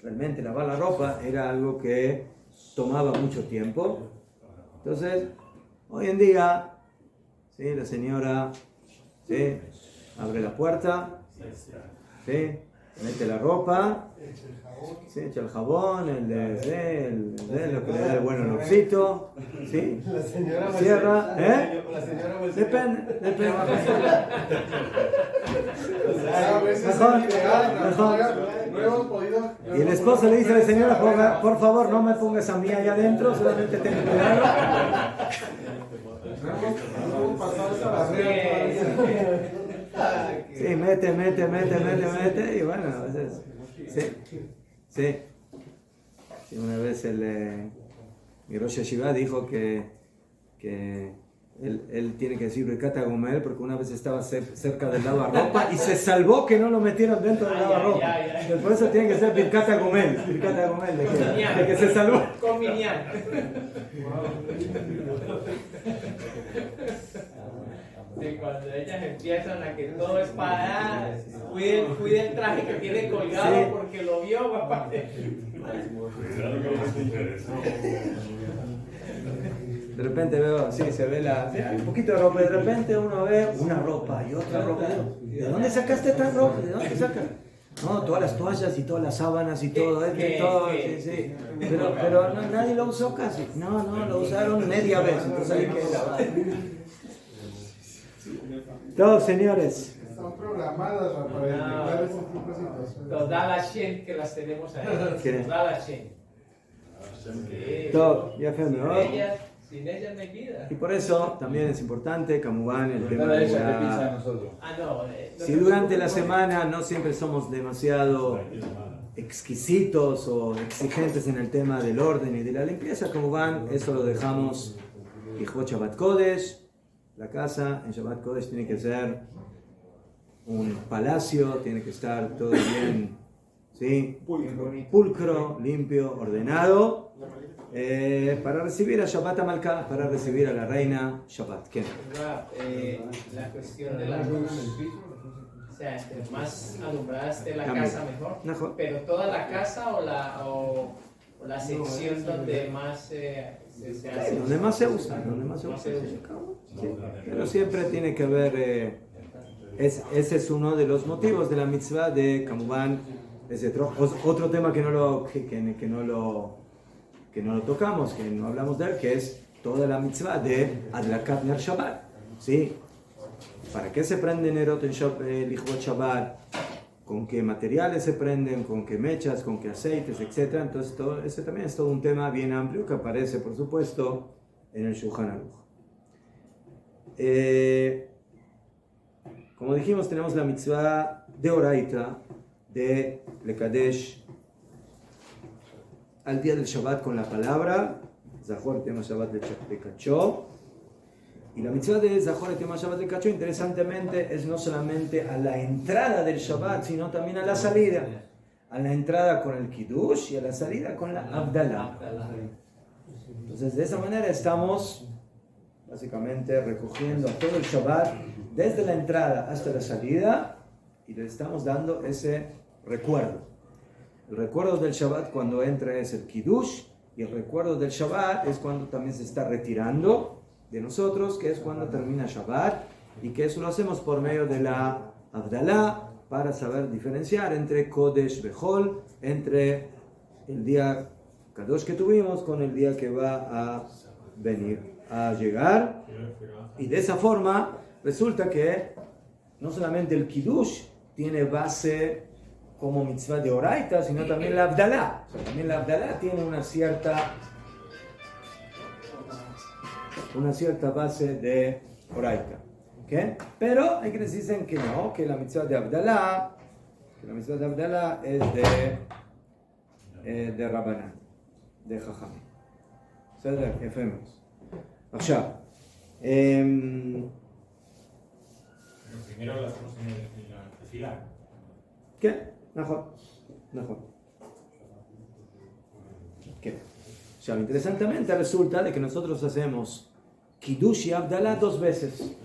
realmente lavar la ropa era algo que tomaba mucho tiempo. Entonces, hoy en día, ¿sí? La señora, ¿sí? Abre la puerta, ¿sí? Mete la ropa, ¿sí? Echa el jabón, lo que le da el buen olorcito, ¿sí? La señora cierra, ¿eh? La señora Depende. A veces Mejor. es ideal, no hemos podido. Y el esposo le dice a la señora, por favor, no me pongas a mí allá adentro, solamente ten cuidado. No hemos pasado esa barrera todavía. Sí, mete, y bueno, a veces, sí. Una vez mi Rosh Yeshiva dijo que él tiene que decir Birkat Gomel porque una vez estaba cerca del lavarropa y se salvó que no lo metieron dentro del lavarropa. Por eso tiene que ser Birkat Gomel, de que se salvó. Con Minyan. Sí, cuando ellas empiezan a que todo es para cuide el traje que tiene colgado Sí. porque lo vio, papá. De repente veo, sí, se ve un poquito de ropa, de repente uno ve una ropa y otra ropa. ¿De dónde sacaste tan ropa? ¿De dónde sacas? No, todas las toallas y todas las sábanas y todo, sí. Pero nadie lo usó casi. No, lo usaron media vez, entonces hay que lavar. Todos, señores. Están programadas para evitar ese tipo de situaciones. Nos da la Shen que las tenemos ahí. Nos da la Shen. Todo, ya fue, ¿no? Sin ellas no hay vida. Y por eso también es importante, Kamubán, el tema de la... Si durante la semana no siempre somos demasiado exquisitos o exigentes en el tema del orden y de la limpieza, Kamubán, eso lo dejamos Hijo Shabbat Kodesh. La casa en Shabbat Kodesh tiene que ser un palacio, tiene que estar todo bien, ¿sí? Pulcro, limpio, ordenado, para recibir a Shabbat Amalcá, para recibir a la reina Shabbat. ¿Qué? La cuestión de la luz, o sea, entre más alumbrada esté la casa mejor, pero toda la casa o la sección donde más se hace. Donde más se usa, Sí. Pero siempre tiene que haber, ese es uno de los motivos de la mitzvah de Kamubán. Otro tema que no lo tocamos, que no hablamos de él, que es toda la mitzvah de Adlakat Ner Shabbat. ¿Sí? ¿Para qué se prende Nerot en Lichvot Shabbat? ¿Con qué materiales se prenden? ¿Con qué mechas? ¿Con qué aceites? Etcétera. Entonces, ese también es todo un tema bien amplio que aparece, por supuesto, en el Shulchan Aruch. Como dijimos, tenemos la mitzvah de Oraita de Lekadesh al día del Shabbat con la palabra Zahor Tema Shabbat de Kachó. Y la mitzvah de Zahor Tema Shabbat de Kachó, interesantemente, es no solamente a la entrada del Shabbat, sino también a la salida. A la entrada con el Kiddush y a la salida con la Abdalá. Entonces, de esa manera estamos básicamente recogiendo todo el Shabbat desde la entrada hasta la salida y le estamos dando ese recuerdo. El recuerdo del Shabbat cuando entra es el Kiddush y el recuerdo del Shabbat es cuando también se está retirando de nosotros, que es cuando termina Shabbat y que eso lo hacemos por medio de la Abdalá para saber diferenciar entre Kodesh Bechol, entre el día Kadosh que tuvimos con el día que va a venir. a llegar. Y de esa forma resulta que no solamente el Kiddush tiene base como mitzvah de Oraita, sino también la Abdalá. O sea, también la Abdalá tiene una cierta base de Oraita. ¿Okay? Pero hay quienes dicen que no, que la mitzvah de Abdalá es de Rabbanán, de Jajamim. בסדר? יפה מאוד. עכשיו, primero lo hacemos en la tefilá. כן, נכון. כן. עכשיו, interesantemente resulta de que nosotros hacemos Kiddush y Abdalá 2 veces.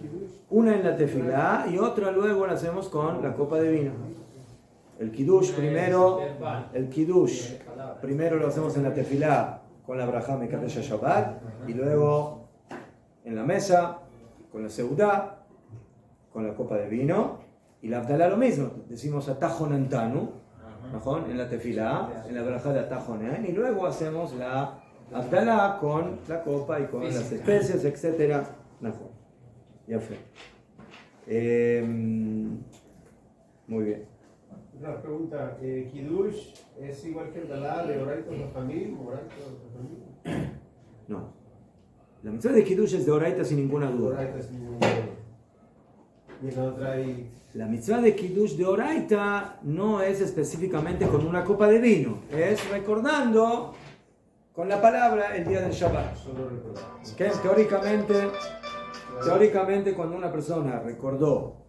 Una en la tefilá y otra luego la hacemos con la copa de vino. El Kiddush primero lo hacemos en la tefilá con la Brajá Mekadesh Shabbat y luego en la mesa con la Seudá, con la copa de vino, y la Abdalá lo mismo, decimos Atajón Antanu, en la tefilá, en la Brajá de Atajón, y luego hacemos la Abdalá con la copa y con las especies, etc. Ya fue. Muy bien. Una pregunta, ¿Kiddush es igual que el Dalá de Oraita Jajamim? No. La mitzvah de Kiddush es de Oraita sin ninguna duda. Oraita sin ninguna duda. Y en la otra hay... La mitzvah de Kiddush de Oraita no es específicamente con una copa de vino, es recordando con la palabra el día del Shabbat. Solo recordar. Que teóricamente cuando una persona recordó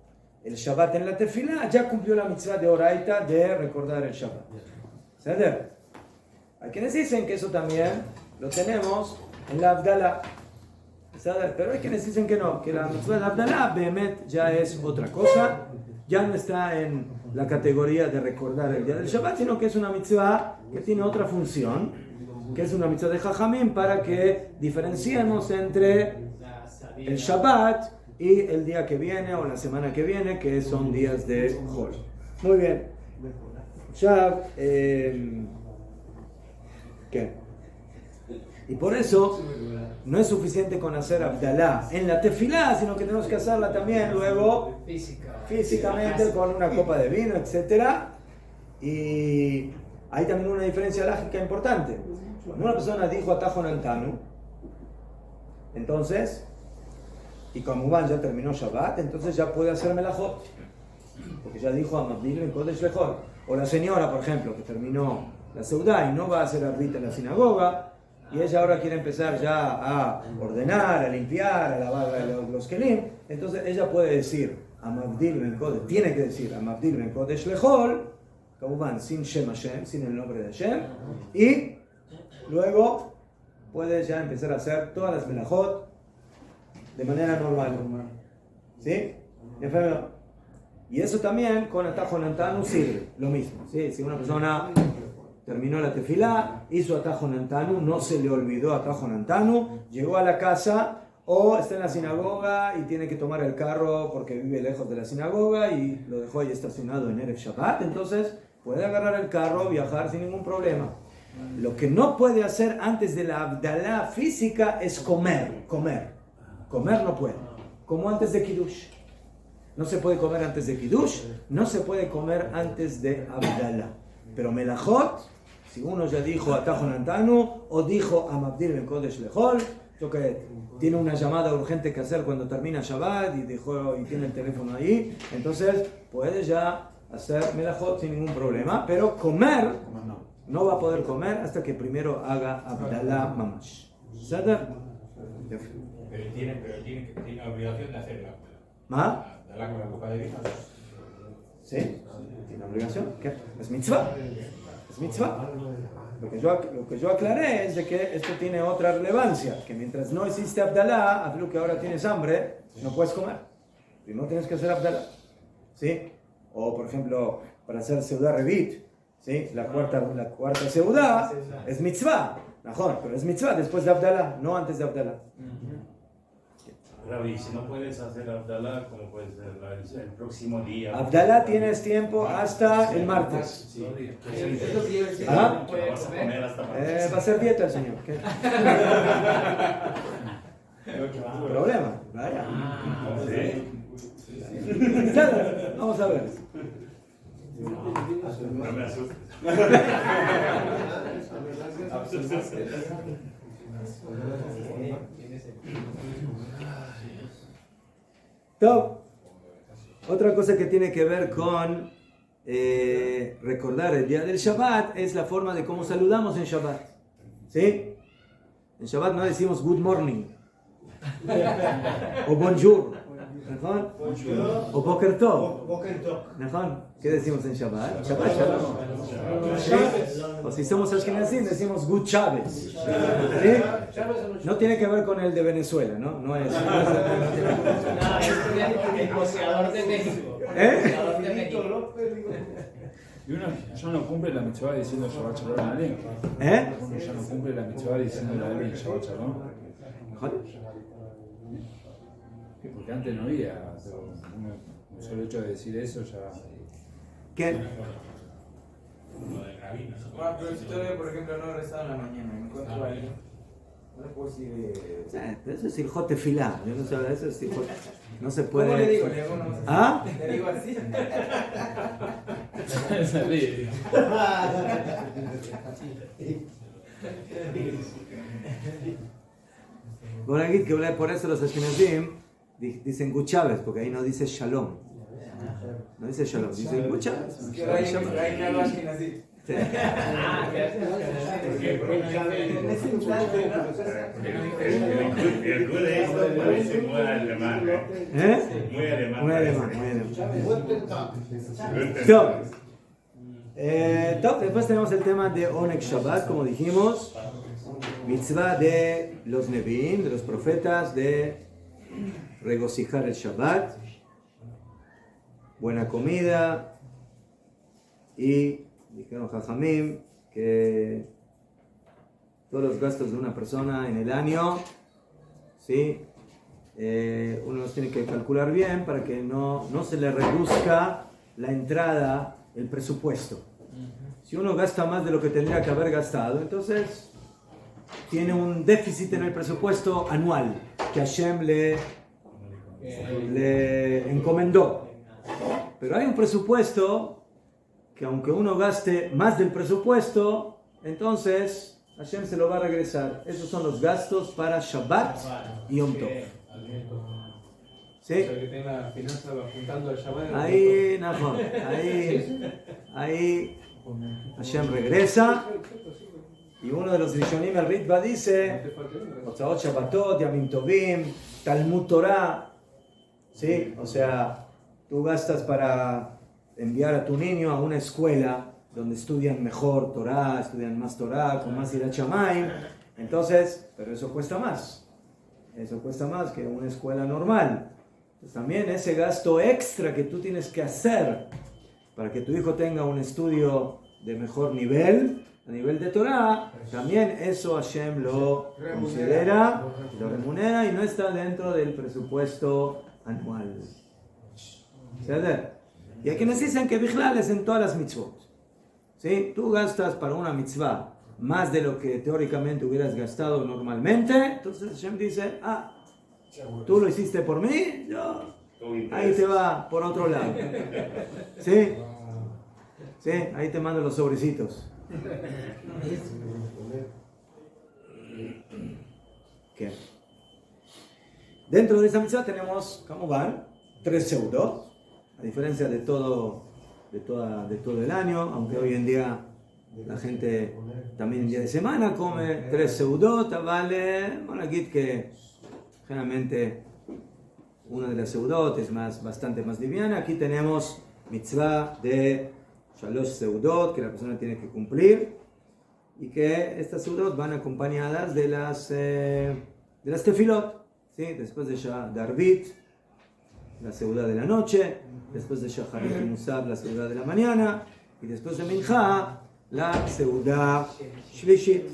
el Shabbat en la tefilá, ya cumplió la mitzvah de Oraita de recordar el Shabbat. ¿Ceder? Hay quienes dicen que eso también lo tenemos en la Abdalá. ¿Ceder? Pero hay quienes dicen que no, que la mitzvah de la Abdalá, Behemet, ya es otra cosa. Ya no está en la categoría de recordar el día del Shabbat, sino que es una mitzvah que tiene otra función, que es una mitzvah de Jajamim, para que diferenciemos entre el Shabbat y el día que viene o la semana que viene, que son días de Jol. Muy bien. Ya, ¿qué? Y por eso no es suficiente con hacer Abdalá en la tefilá, sino que tenemos que hacerla también luego físicamente con una copa de vino, etc. Y hay también una diferencia lógica importante. Cuando una persona dijo Atajón Antanu, entonces, y como Juan ya terminó Shabbat, entonces ya puede hacer Melajot, porque ya dijo Amabdil en Kodesh Lejol. O la señora, por ejemplo, que terminó la Seudá y no va a hacer arbitra en la sinagoga, y ella ahora quiere empezar ya a ordenar, a limpiar, a lavar los kelim, entonces ella puede decir Amabdil ben Kodesh, tiene que decir Amabdil ben Kodesh Lejol, como Juan, sin Shem Hashem, sin el nombre de Hashem, y luego puede ya empezar a hacer todas las Melajot de manera normal. ¿Sí? Y eso también con Atajón Antanu sirve, lo mismo. ¿Sí? Si una persona terminó la tefilá, hizo Atajón Antanu, no se le olvidó Atajón Antanu, llegó a la casa o está en la sinagoga y tiene que tomar el carro porque vive lejos de la sinagoga y lo dejó ahí estacionado en Erev Shabbat, entonces puede agarrar el carro, viajar sin ningún problema. Lo que no puede hacer antes de la Abdalá física es comer. Comer no puede, como antes de Kiddush. No se puede comer antes de Kiddush, no se puede comer antes de Abdalá. Pero Melajot, si uno ya dijo Atajón Antanu o dijo Amabdil ben Kodesh Lejol, yo que tiene una llamada urgente que hacer cuando termina Shabbat y tiene el teléfono ahí, entonces puede ya hacer Melajot sin ningún problema, pero comer no va a poder comer hasta que primero haga Abdalá Mamash. ¿Sabes? Pero tiene la obligación de hacerla. Abdalá con la copa de vino. Sí, tiene obligación. ¿Qué? Es mitzvah. Es mitzvah. Lo que yo aclaré es de que esto tiene otra relevancia, que mientras no existe Abdalá, hablo que ahora tienes hambre, no puedes comer. Primero tienes que hacer Abdalá. ¿Sí? O por ejemplo, para hacer Seudá Revit, ¿sí? La cuarta Seudá es mitzvah. Mejor, pero es mitzvah después de Abdalá, no antes de Abdalá. Rabbi, si no puedes hacer Abdalá, ¿cómo puedes hacer el próximo día? Abdalá tienes tiempo hasta el martes. Sí. ¿Ah? ¿Vas a comer hasta martes? Va a ser dieta el señor. ¿Qué? Problema, vaya. Vamos a ver. No me asustes. Top. Otra cosa que tiene que ver con recordar el día del Shabbat es la forma de cómo saludamos en Shabbat. ¿Sí? En Shabbat no decimos good morning o bonjour, ¿no? O boker tov. ¿No? ¿Qué decimos en Shabbat? Shabbat shalom. ¿Sí? O si somos ashkenazim decimos good Shabbat. ¿Sí? No tiene que ver con el de Venezuela, ¿no? No es. No, es el boxeador de México. ¿Eh? El boxeador de México. Y uno ya no cumple la mitzvah diciendo Shabbat Shalom a alguien. ¿Eh? Uno ya no cumple la mitzvah diciendo a alguien Shabbat Shalom. Sí, porque antes no había, pero el solo hecho de decir eso ya. ¿Qué? Bueno, pero si todavía, por ejemplo, no he rezado en la mañana, me encuentro ahí. No le puedo decir. Eso es ilhot tefilá. Yo no sé, eso es ilhot. No se puede. ¿Cómo le digo? Le hago nomás así. ¿Ah? Le digo así. Bueno, aquí que por eso los ashkenazim dicen Guchaves, porque ahí no dice Shalom. No dice Shalom, dice Guchaves. Que ahí me lo hacen así. Sí. El good de esto parece muy alemán, ¿Eh? Muy alemán. Muy alemán, parece. muy alemán. Good Top. Top. Después tenemos el tema de Oneg Shabbat, como dijimos. Mitzvah de los Nevi'im, de los profetas, de regocijar el Shabbat. Buena comida. Y dijeron Jajamim que todos los gastos de una persona en el año, ¿sí? Uno los tiene que calcular bien para que no se le reduzca la entrada, el presupuesto. Si uno gasta más de lo que tendría que haber gastado, entonces tiene un déficit en el presupuesto anual que Hashem le encomendó. Pero hay un presupuesto que aunque uno gaste más del presupuesto, entonces Hashem se lo va a regresar. Esos son los gastos para Shabbat y Yom Tov. ¿Sí? O sea, que tenga la finanza apuntando al Shabbat. Ahí, Najón, ahí Hashem regresa. Y uno de los Rishonim, el Ritva, dice Otzaot Shabbatot, Yamim Tovim, Talmud Torah. ¿Sí? O sea, tú gastas para enviar a tu niño a una escuela donde estudian mejor Torah, estudian más Torah, con más Yirat Shamayim. Entonces, pero eso cuesta más. Eso cuesta más que una escuela normal. Entonces, también ese gasto extra que tú tienes que hacer para que tu hijo tenga un estudio de mejor nivel, a nivel de Torah, también eso Hashem lo considera, lo remunera y no está dentro del presupuesto anual. ¿Entiendes? Y hay quienes dicen que Bichlal es en todas las mitzvot. ¿Sí? Tú gastas para una mitzvah más de lo que teóricamente hubieras gastado normalmente, entonces Hashem dice, tú lo hiciste por mí, yo, ahí te va por otro lado. ¿Sí? ¿Sí? Ahí te mando los sobrecitos. ¿Qué? Dentro de esa mitzvah tenemos, ¿cómo van? 3 seudot. A diferencia de todo el año, aunque hoy en día la gente también en día de semana come 3 seudot, vale, bueno, aquí que generalmente una de las seudot es bastante más liviana. Aquí tenemos mitzvah de Shalosh seudot que la persona tiene que cumplir y que estas seudot van acompañadas de las tefilot, ¿sí? Después de Arvit, la seudá de la noche, después de Shacharit y Musab, la seudá de la mañana, y después de Mincha, la seudá Shlishit.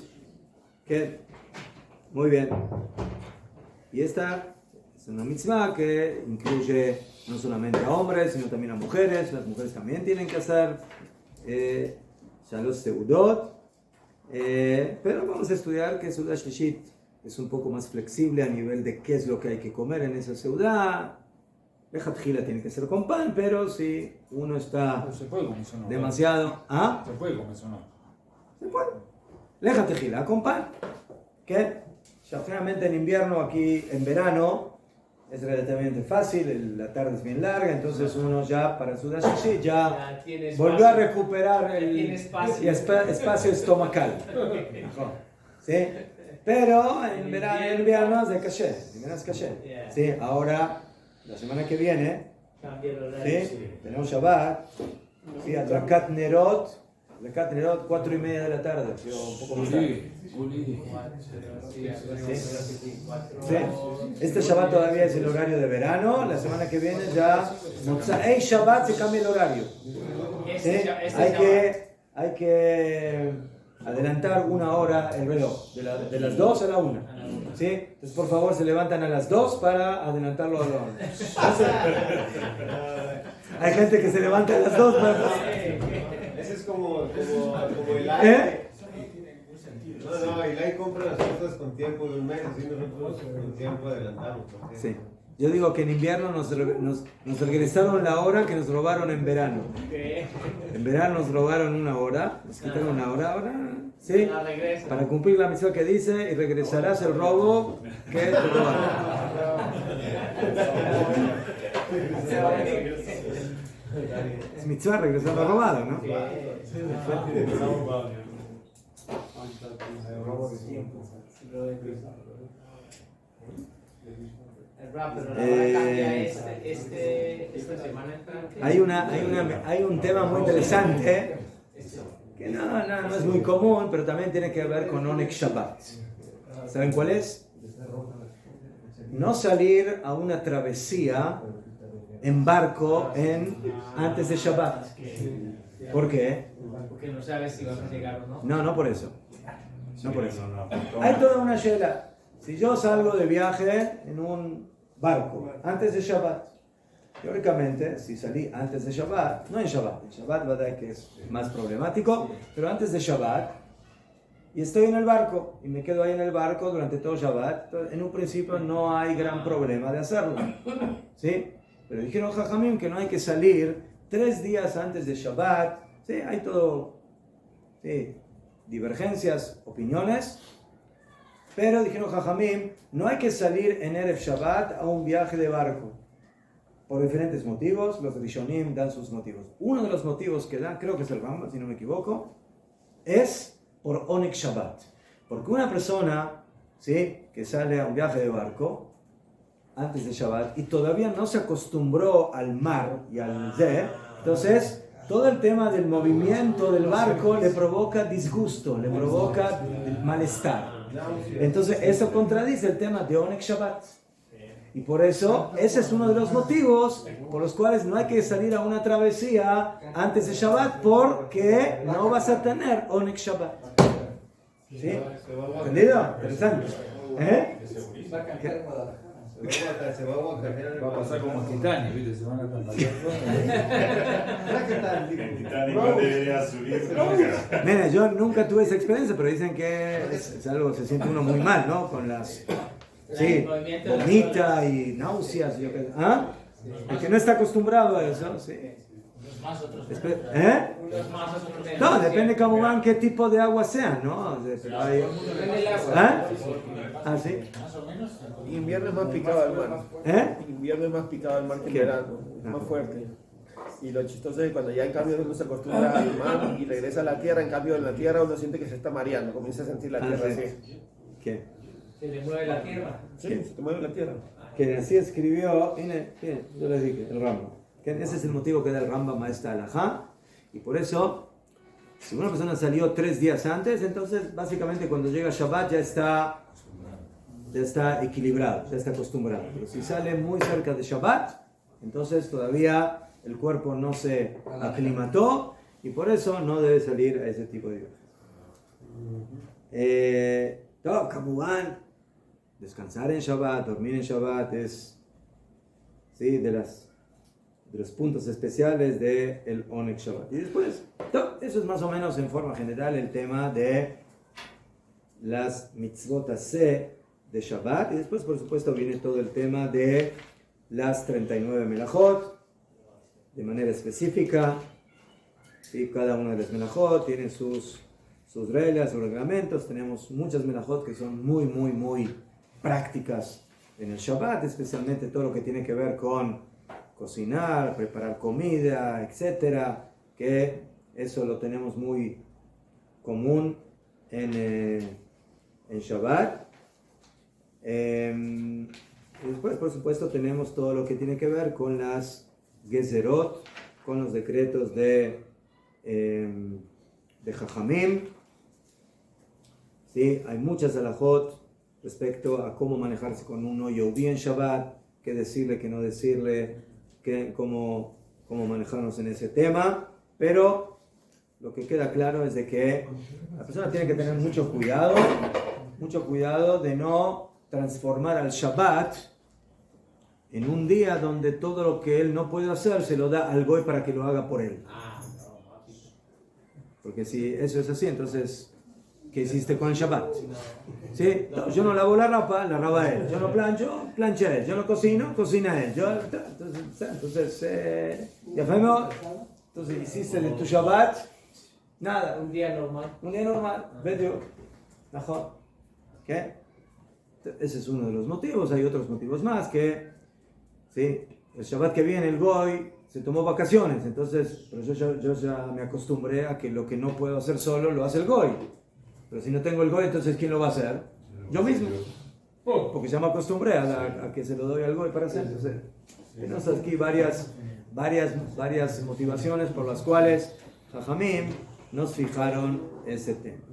¿Qué? Muy bien. Y esta es una mitzvah que incluye no solamente a hombres, sino también a mujeres. Las mujeres también tienen que hacer Shalosh seudot. Pero vamos a estudiar que seudá Shlishit es un poco más flexible a nivel de qué es lo que hay que comer en esa ciudad. Lejatjila tiene que ser con pan, pero si uno está Se puede comer eso, no. demasiado... ¿Ah? Se puede comer eso, no. Se puede. Lejatjila con pan. ¿Qué? Ya generalmente en invierno, aquí en verano, es relativamente fácil, la tarde es bien larga, entonces uno ya para su dashi ya tiene volvió espacio. a recuperar Tiene espacio. espacio estomacal. ¿Sí? Pero en verano, en invierno es de caché, en invierno es caché. ¿Sí? Ahora, la semana que viene, Cambia el horario. ¿sí? Tenemos Shabbat, ¿sí? Adrakat Nerot, 4:30 de la tarde, un poco más tarde. ¿Sí? Este Shabbat todavía es el horario de verano, la semana que viene ya Motzai Shabbat se cambia el horario. ¿Sí? Hay que adelantar una hora el reloj, de las 2 a la 1. ¿Sí? Entonces por favor se levantan a las 2 para adelantarlo a la 1. Hay gente que se levanta a las 2 para... Ese es como el like. ¿Eh? No, el like compra las cosas con tiempo de un mes, así nosotros con tiempo adelantamos. Sí. Yo digo que en invierno nos regresaron la hora que nos robaron en verano. En verano nos robaron una hora, nos quitaron una hora, ahora, ¿sí? Para cumplir la misión que dice, y regresarás el robo que te robaron. Es mitzvah regresar lo robado, ¿no? Pero la hora cambia esta semana entrante. Hay un tema muy interesante que no es muy común, pero también tiene que ver con Onek Shabbat. ¿Saben cuál es? No salir a una travesía en barco antes de Shabbat. ¿Por qué? Porque no sabes si vas a llegar o no. No por eso. No por eso. Hay toda una shela. Si yo salgo de viaje en un barco antes de Shabbat, teóricamente, si salí antes de Shabbat, no en Shabbat, verdad que es más problemático, pero antes de Shabbat, y estoy en el barco, y me quedo ahí en el barco durante todo Shabbat, en un principio no hay gran problema de hacerlo, ¿sí? Pero dijeron Jajamim que no hay que salir 3 días antes de Shabbat, ¿sí? Hay todo, ¿sí? Divergencias, opiniones, pero dijeron Jajamim, no hay que salir en Erev Shabbat a un viaje de barco. Por diferentes motivos, los Rishonim dan sus motivos. Uno de los motivos que dan, creo que es el Rambam, si no me equivoco, es por Onek Shabbat. Porque una persona, ¿sí?, que sale a un viaje de barco antes de Shabbat y todavía no se acostumbró al mar y al de, entonces todo el tema del movimiento del barco le provoca disgusto, le provoca malestar. Entonces eso contradice el tema de Onek Shabbat. Y por eso, ese es uno de los motivos por los cuales no hay que salir a una travesía antes de Shabbat, porque no vas a tener Onek Shabbat. ¿Sí? ¿Entendido? Interesante. ¿Eh? Va a pasar como Titanic, ¿viste? Se van a tambalear. No debería subir nunca. Mira, yo nunca tuve esa experiencia, pero dicen que es algo, se siente uno muy mal, ¿no? Con las... Sí, vomita y náuseas. ¿Ah? El que no está acostumbrado a eso, sí. ¿Eh? No, depende como van qué tipo de agua sea, ¿no? Pero hay... ¿Ah? ¿Ah, sí? Invierno es más picado al mar. ¿Eh? Invierno es más picado al mar que en ¿Qué? verano, es más fuerte. Y lo chistoso es que cuando ya en cambio uno se acostumbra al mar y regresa a la tierra, en cambio en la tierra uno siente que se está mareando, comienza a sentir la tierra sí. así. ¿Qué? Se le mueve la tierra. Sí, se te mueve la tierra. Que así escribió, miren, yo les dije, el Rambam. Que ese es el motivo que da el Rambam a esta alajá. Y por eso, si una persona salió 3 días antes, entonces básicamente cuando llega Shabbat ya está equilibrado, ya está acostumbrado. Pero si sale muy cerca de Shabbat, entonces todavía el cuerpo no se aclimató y por eso no debe salir a ese tipo de viajes. Todo, Kamubán, descansar en Shabbat, dormir en Shabbat es, ¿sí?, de los puntos especiales del Onek Shabbat. Y después, eso es más o menos en forma general el tema de las mitzvot aseh de Shabbat. Y después, por supuesto, viene todo el tema de las 39 melajot, de manera específica. ¿Sí? Cada una de las melajot tiene sus reglas, sus reglamentos. Tenemos muchas melajot que son muy prácticas en el Shabbat, especialmente todo lo que tiene que ver con cocinar, preparar comida, etcétera, que eso lo tenemos muy común en Shabbat. Y después, por supuesto, tenemos todo lo que tiene que ver con las Gezerot, con los decretos de Jajamim. ¿Sí? Hay muchas halajot respecto a cómo manejarse con uno Yehudí en Shabbat, qué decirle, qué no decirle, cómo manejarnos en ese tema, pero lo que queda claro es de que la persona tiene que tener mucho cuidado de no transformar al Shabbat en un día donde todo lo que él no puede hacer se lo da al Goy para que lo haga por él. Porque si eso es así, entonces, ¿qué hiciste con el Shabbat? ¿Sí? No, yo no lavo la lava él. Yo no plancha él. Yo no cocino, cocina él. Entonces, ya vemos. Entonces, hiciste de tu Shabbat nada. Un día normal. Vete. Mejor. ¿Qué? Ese es uno de los motivos. Hay otros motivos más que, ¿sí? El Shabbat que viene, el Goy se tomó vacaciones. Entonces, pero yo ya me acostumbré a que lo que no puedo hacer solo lo hace el Goy. Pero si no tengo el Goy, entonces ¿quién lo va a hacer? Yo mismo. Porque ya me acostumbré a que se lo doy al Goy para hacer. Entonces, tenemos aquí varias motivaciones por las cuales Jajamim nos fijaron ese tema.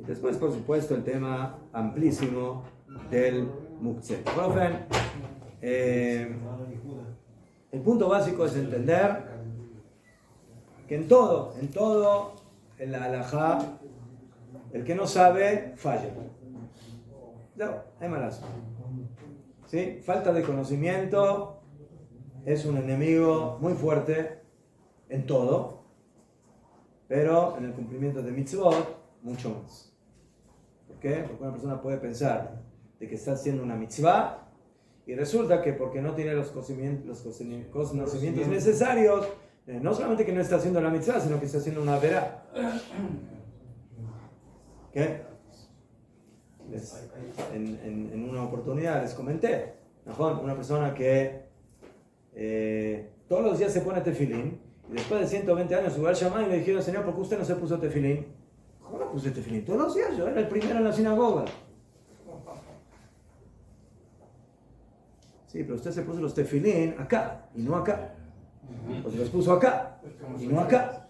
Después, por supuesto, el tema amplísimo del Muktzeh. El punto básico es entender que en todo en la halajá, el que no sabe, falla. No, hay malazo. ¿Sí? Falta de conocimiento es un enemigo muy fuerte en todo, pero en el cumplimiento de mitzvot, mucho más. ¿Por qué? Porque una persona puede pensar de que está haciendo una mitzvah y resulta que porque no tiene los conocimientos necesarios, no solamente que no está haciendo la mitzvah, sino que está haciendo una verá. ¿Qué? En una oportunidad les comenté, una persona que todos los días se pone tefilín y después de 120 años subió al Shammai y le dijeron: Señor, ¿por qué usted no se puso tefilín? ¿Cómo no puse tefilín? Todos los días, yo era el primero en la sinagoga. Sí, pero usted se puso los tefilín acá y no acá. O se los puso acá y no acá.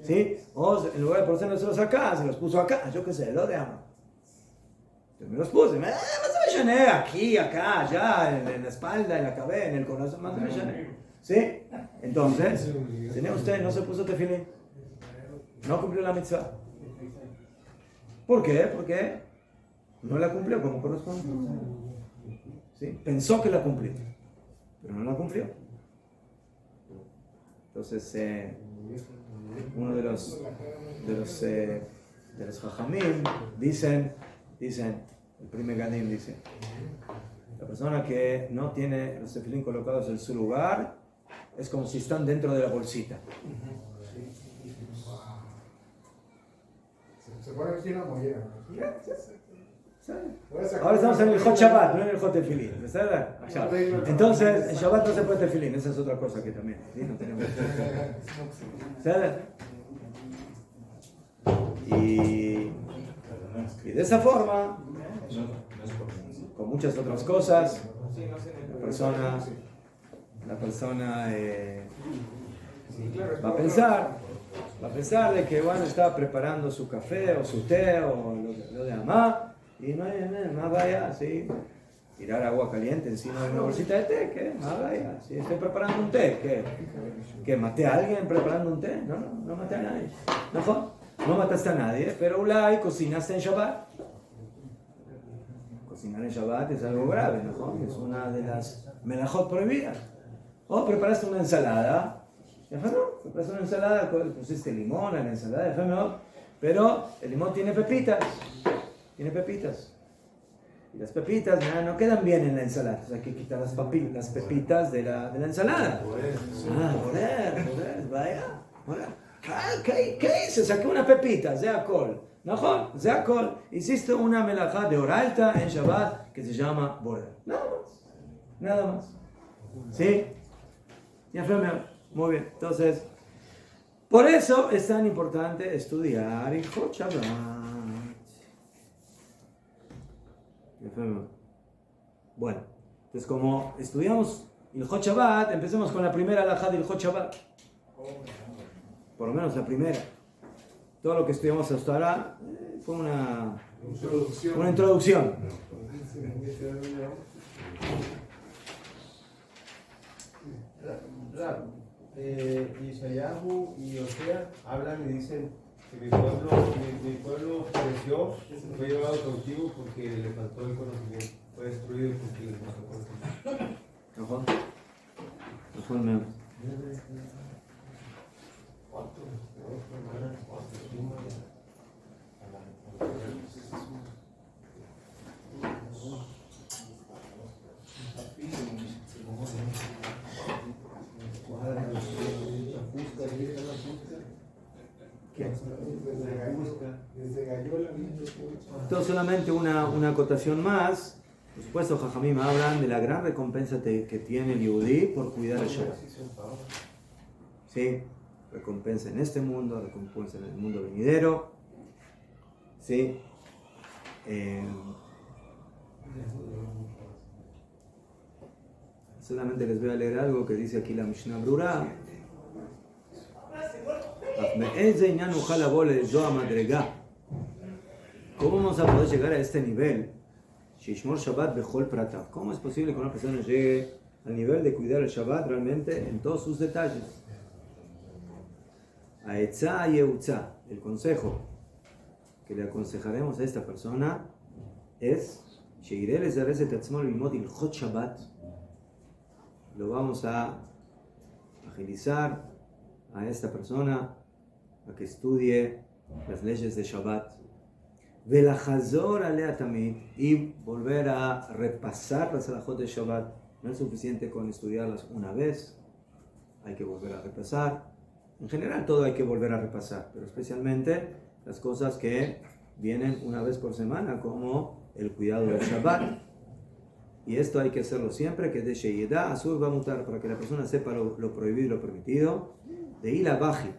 ¿Sí? O en lugar de ponérselos acá, se los puso acá. Yo qué sé, lo de ama. Yo me los puse. Me llené aquí, acá, allá, en la espalda, en la cabeza, en el corazón. Más me llené. ¿Sí? Entonces, señor, usted no se puso tefilín. No cumplió la mitzvah. ¿Por qué? Porque no la cumplió como corresponde. ¿Sí? Pensó que la cumplió, pero no la cumplió. Entonces, uno de los Jajamim dicen, el primer Gadim dice, la persona que no tiene los tefilín colocados en su lugar es como si están dentro de la bolsita. Se pone aquí en la mollera. Ahora estamos en el Hot Shabbat, no en el Hot Tefilín. Entonces, en Shabbat no se puede tefilín, esa es otra cosa que también. ¿Sí? No tenemos. Y de esa forma, con muchas otras cosas, la persona va a pensar de que bueno, está preparando su café o su té o lo de mamá y no hay más vaya, ¿sí? Tirar agua caliente encima de una bolsita de té, ¿qué? Más vaya, si estoy preparando un té, ¿qué? ¿Maté a alguien preparando un té? No maté a nadie. No mataste a nadie, pero Ulay cocinaste en Shabbat. Cocinar en Shabbat es algo grave, ¿no? Es una de las melajot prohibidas. O preparaste una ensalada. Preparaste una ensalada, pusiste limón en la ensalada, pero el limón tiene pepitas. Y las pepitas no quedan bien en la ensalada. Entonces hay que quitar las pepitas de la ensalada. Vaya. ¿Qué hice? Saqué una pepita, זה הכל. נכון? זה הכל. Hiciste una melajá de oraita en Shabbat que se llama borer. Nada más. ¿Sí? Ya fue, muy bien. Entonces, por eso es tan importante estudiar Ilhot Shabbat. Bueno, entonces como estudiamos Ilhot Shabbat, empecemos con la primera alajá de Ilhot Shabbat. Por lo menos la primera. Todo lo que estudiamos hasta ahora fue una introducción. Yeshayahu y Osea hablan y dicen que mi pueblo pereció, fue llevado cautivo porque le faltó el conocimiento, fue destruido porque le faltó conocimiento. Entonces solamente una acotación más. Por supuesto, Jajamim hablan de la gran recompensa que tiene el Yehudí por cuidar el Shabbat. ¿Sí? Recompensa en este mundo, recompensa en el mundo venidero. ¿Sí? Solamente les voy a leer algo que dice aquí la Mishnah Brura. ¿Cómo vamos a poder llegar a este nivel? ¿Cómo es posible que una persona llegue al nivel de cuidar el Shabbat realmente en todos sus detalles? El consejo que le aconsejaremos a esta persona es lo vamos a agilizar a esta persona a que estudie las leyes de Shabbat y volver a repasar las halajot de Shabbat. No es suficiente con estudiarlas una vez, hay que volver a repasar. En general todo hay que volver a repasar, pero especialmente las cosas que vienen una vez por semana, como el cuidado del Shabbat. Y esto hay que hacerlo siempre, que de Sheyeda Azur va a mutar, para que la persona sepa lo prohibido y lo permitido. De Ila Baji,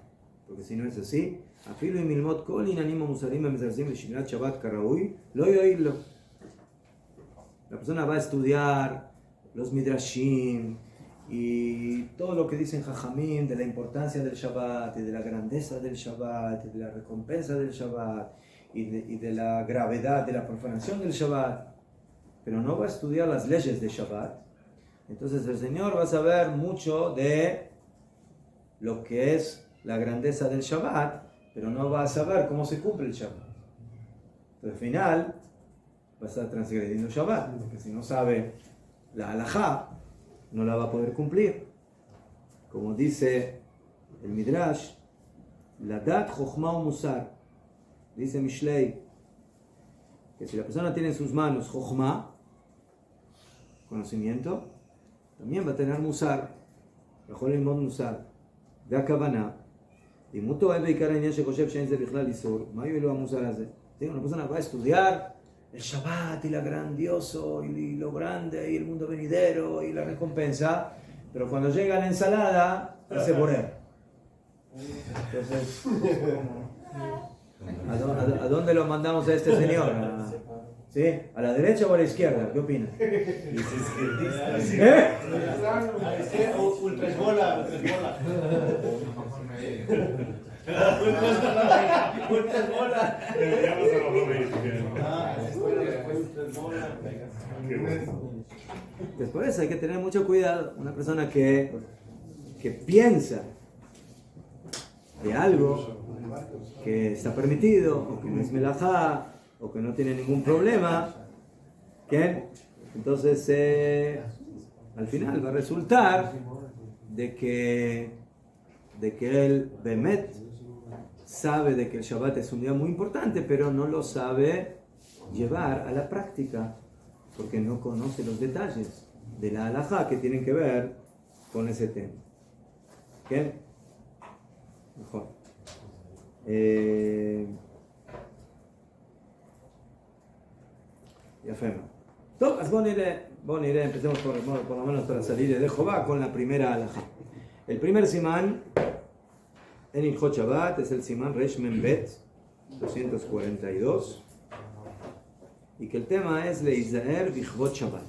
porque si no es así, Afilu y Milmot Kolin Animo Musarim Emzarzim de Shmirat Shabbat Karaui, lo oírlo. La persona va a estudiar los Midrashim y todo lo que dicen Jajamim de la importancia del Shabbat y de la grandeza del Shabbat y de la recompensa del Shabbat y de la gravedad de la profanación del Shabbat, pero no va a estudiar las leyes de Shabbat. Entonces el Señor va a saber mucho de lo que es la grandeza del Shabbat, pero no va a saber cómo se cumple el Shabbat. Entonces al final va a estar transgrediendo Shabbat, porque si no sabe la halajá, no la va a poder cumplir. Como dice el Midrash, la dat chokhmah u musar, dice Mishlei, que si la persona tiene en sus manos chokhmah, conocimiento, también va a tener musar, mejor el mod musar, de akavana, y mucho hay que cara en ese koshev shein ze bichlal isur, mayo lo musar hace. Una persona va a estudiar el Shabbat y la grandioso y lo grande y el mundo venidero y la recompensa, pero cuando llega la ensalada hace borer. Entonces, ¿a dónde lo mandamos a este señor? ¿Sí? ¿A la derecha o a la izquierda? ¿Qué opinas? Ultrasbola. Pues por eso hay que tener mucho cuidado. Una persona que piensa de algo que está permitido, o que no es melajá, o que no tiene ningún problema, ¿qué? Entonces al final va a resultar de que él bemet sabe de que el Shabbat es un día muy importante, pero no lo sabe llevar a la práctica. porque no conoce los detalles de la halajá que tienen que ver con ese tema. ¿Qué? Mejor. Ya fue. Entonces, empecemos por lo menos para salir de Jehová con la primera halajá. El primer simán en Ilhot Shabbat es el simán Resh Membet 242, y que el tema es Leizaer Bichvot Shabbat,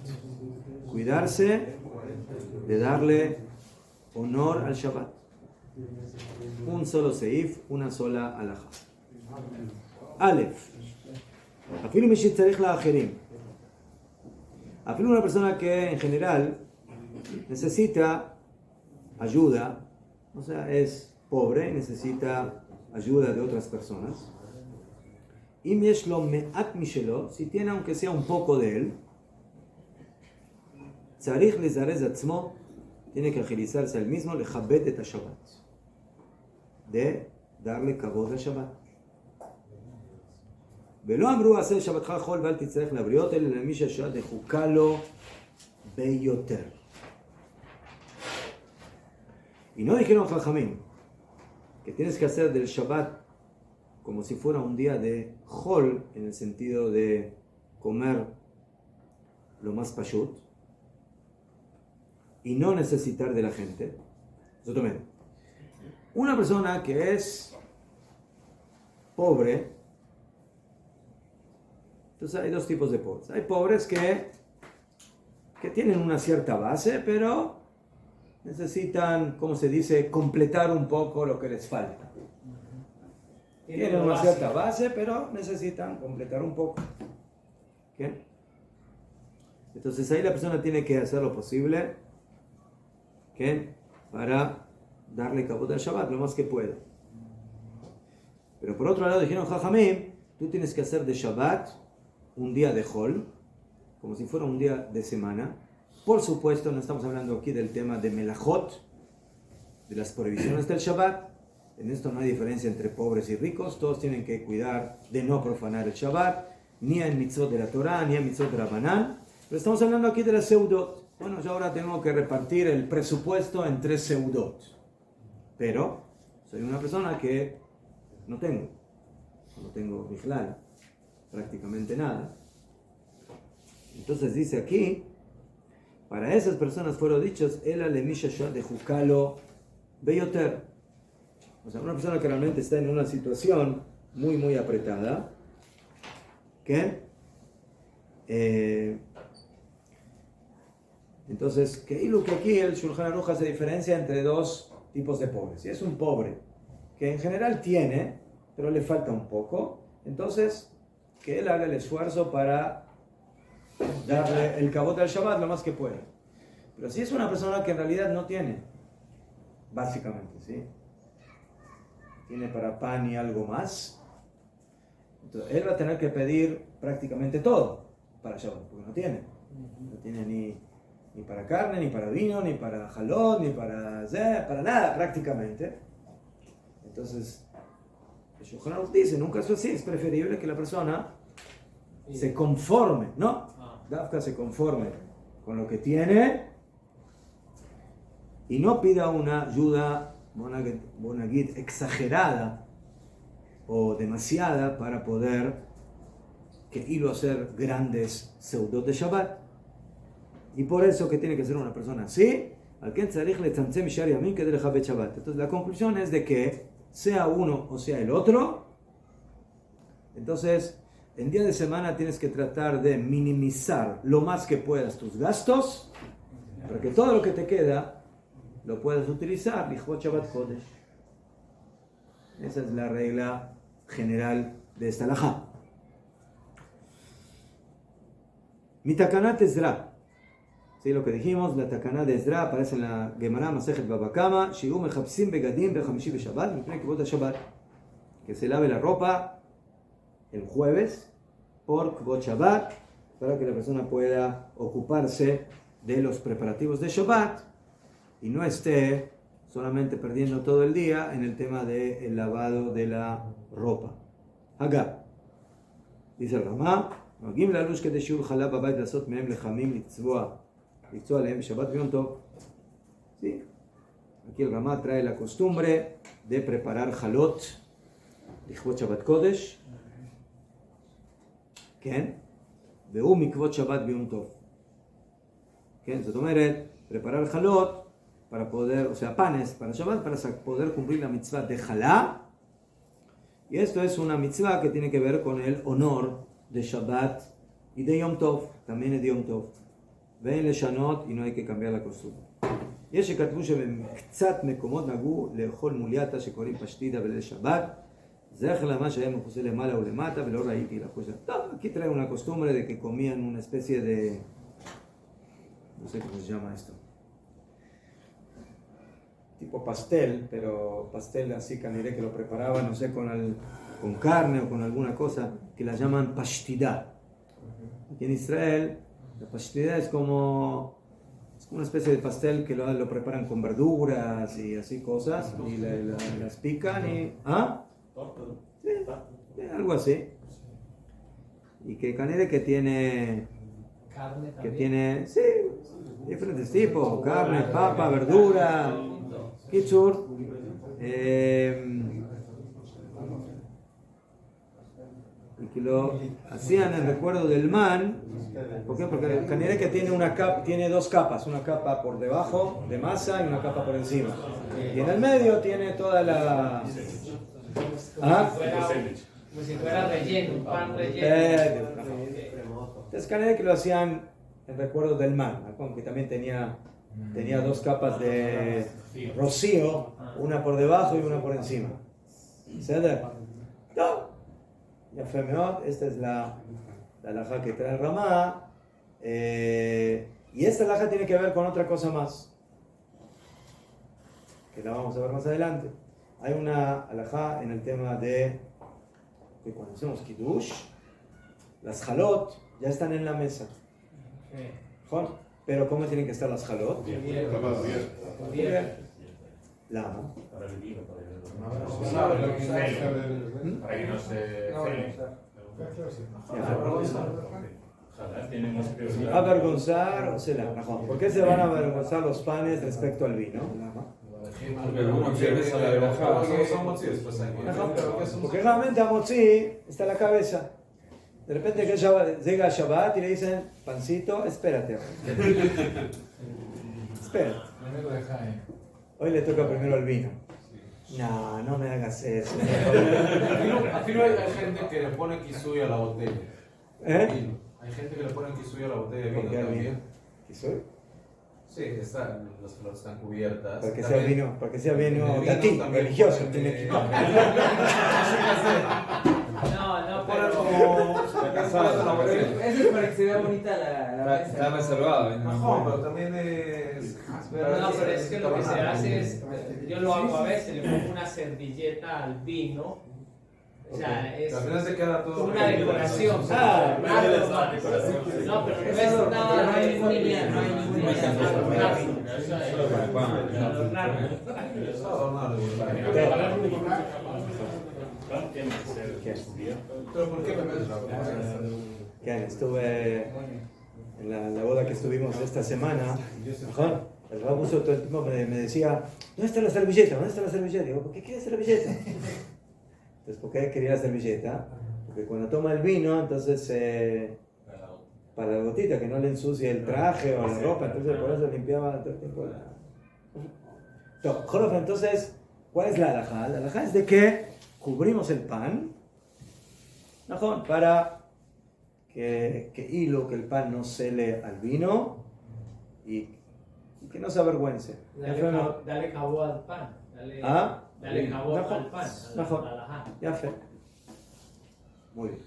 cuidarse de darle honor al Shabbat. Un solo seif, una sola halajá. Aleph, afilu mishit tzarich la'acherim, afilu una persona que en general necesita ayuda, o sea, es pobre y necesita ayuda de otras personas. Im yesh lo me'at mishelo, si tiene aunque sea un poco de él, tzarich lezarez atzmo, tiene que agilizarse al mismo, lechabet et Shabbat, de darle kavod al Shabbat. ולא אמרו עשה שבתך חול ואל תצטרך לבריות אלא למי שהשעה דחוקה לו ביותר. Y no dijeron Jajamim que tienes que hacer del Shabbat como si fuera un día de Hol, en el sentido de comer lo más pashut y no necesitar de la gente. Una persona que es pobre, entonces hay dos tipos de pobres. Hay pobres que tienen una cierta base, pero necesitan, como se dice, completar un poco lo que les falta. Tienen una cierta base, pero necesitan completar un poco. ¿Qué? Entonces ahí la persona tiene que hacer lo posible, ¿qué? Para darle kavod al Shabbat lo más que pueda. Pero por otro lado dijeron Jajamim, tú tienes que hacer de Shabbat un día de Hol, como si fuera un día de semana. Por supuesto, no estamos hablando aquí del tema de Melajot, de las prohibiciones del Shabbat. En esto no hay diferencia entre pobres y ricos. Todos tienen que cuidar de no profanar el Shabbat, ni en mitzvot de la Torah, ni en mitzvot de Rabbanán. Pero estamos hablando aquí de las seudot. Bueno, yo ahora tengo que repartir el presupuesto en 3 seudot. Pero soy una persona que no tengo bichlal, prácticamente nada. Entonces dice aquí, para esas personas fueron dichos, Ela le misha de jukalo beyoter. O sea, una persona que realmente está en una situación muy, muy apretada, que entonces, que aquí el Shulchan Aruch hace diferencia entre dos tipos de pobres. Si es un pobre que en general tiene, pero le falta un poco, entonces que él haga el esfuerzo para darle el kavod al Shabbat lo más que pueda. Pero si es una persona que en realidad no tiene, básicamente, ¿sí? Tiene para pan y algo más, entonces él va a tener que pedir prácticamente todo para Shabbat, porque no tiene ni para carne, ni para vino, ni para jalón, ni para nada prácticamente. Entonces, el Shulchan Aruch dice, en un caso así es preferible que la persona se conforme, ¿no? Dafka se conforme con lo que tiene y no pida una ayuda, bonagit, exagerada o demasiada para poder hacer grandes seudot de Shabbat. Y por eso que tiene que ser una persona así, entonces la conclusión es de que sea uno o sea el otro, entonces en día de semana tienes que tratar de minimizar lo más que puedas tus gastos, para que todo lo que te queda lo puedas utilizar. Esa es la regla general de esta halajá. Mi takanat Ezra. Sí, lo que dijimos, la takanat de Ezra aparece en la Gemara Masejet Baba Kama, Shiu mechapsim begadim bechamishi beshabbat, mipnei kivot Shabbat, que se lave la ropa el jueves por Kvot Shabbat, para que la persona pueda ocuparse de los preparativos de Shabbat y no esté solamente perdiendo todo el día en el tema del lavado de la ropa. Acá dice el Ramá, נוהגים להלוש כדי שיעור חלב בבית לעשות מהם לחמים לצבוע עליהם בשבת ויום טוב. ¿Sí? Aquí el Ramá trae la costumbre de preparar jalot, לכבוד שבת קודש, כן? והוא מכבוד שבת ביום טוב. כן? זאת אומרת, preparar jalot para poder, o sea, panes para Shabbat, para poder cumplir la mitzvah de Jalá. Y esto es una mitzvah que tiene que ver con el honor de Shabbat y de Yom Tov, también es de Yom Tov. Ven לשנות y no hay que cambiar la costumbre. יש שכתבו שבקצת מקומות נהגו לאכול מולייתה שקוראים פשטידה בליל שבת. זכר למה שהיה מכוסה למעלה ולמטה ולא ראיתי לחוש. טוב, aquí trae una costumbre de que comían una especie de... no sé cómo se llama esto. Tipo pastel, pero pastel así caniré que lo preparaban, no sé, con carne o con alguna cosa, que la llaman pashtida. Aquí en Israel, la pashtida es como una especie de pastel que lo preparan con verduras y así cosas, y las pican y... ¿Ah? Sí, algo así. Y que caniré que tiene... Carne que también. tiene, sí, diferentes tipos, carne, papa, verdura, kitzur, y que lo hacían en recuerdo del man. ¿Por qué? Porque el caniré que tiene dos capas, una capa por debajo de masa y una capa por encima, y en el medio tiene toda la... ¿Ah? Como si fuera relleno, un pan relleno. Entonces caniré que lo hacían en recuerdo del man, ¿no? Que también tenía dos capas de rocío, una por debajo y una por encima. ¿Ceder? No. Ya fue mejor. Esta es la halajá que trae el Ramá. Y esta halajá tiene que ver con otra cosa más, que la vamos a ver más adelante. Hay una halajá en el tema de que cuando hacemos kiddush, las jalot ya están en la mesa. ¿Jon? Pero ¿cómo tienen que estar las jalot? Bien. Lama. Para el vino, para Para que no se Ojalá tenemos que Avergonzar o se lama. ¿Por qué se van a avergonzar los panes respecto al vino? Lama. Porque realmente a Motzi está en la cabeza. De repente que llega Shabbat y le dicen, pancito, espérate. Espérate. Hoy le toca primero el vino. No, no me hagas eso. Afirma hay gente que le pone kisuy a la botella. ¿Eh? Hay gente que le pone kisuy a la botella de ¿Por vino qué al vino? también. ¿Qué soy? Sí, las flores están cubiertas. Para que sea También- vino, para que sea vino el de ti, también religioso. ponen Tiene de- que... No, Ponen pero... como... Eso es para que se vea bonita la mesa. Está reservado. No, pero también es... No, pero es que lo que se hace es, yo lo hago a veces, le pongo una servilleta al vino, o sea, es Al final se queda todo... una decoración. Ah, No, pero no es nada, no hay ninguna idea, no hay ninguna idea. Pero ¿por qué me ves? Estuve en la boda que estuvimos esta semana. El Rabuso todo el tiempo me decía, ¿dónde está la servilleta? ¿Dónde está la servilleta? Digo, ¿por qué quieres servilleta? Entonces, ¿por qué quería la servilleta? Porque cuando toma el vino, entonces para la gotita, que no le ensucie el traje o la ropa, entonces por eso limpiaba todo el tiempo entonces, ¿cuál es la halajá? La halajá es de que cubrimos el pan, ¿no? Para que el pan no cele al vino y que no se avergüence. Dale cabo al pan. ¿Ah? Dale cabo נכון. al pan. נכון. a la halajá. יפה. Muy bien.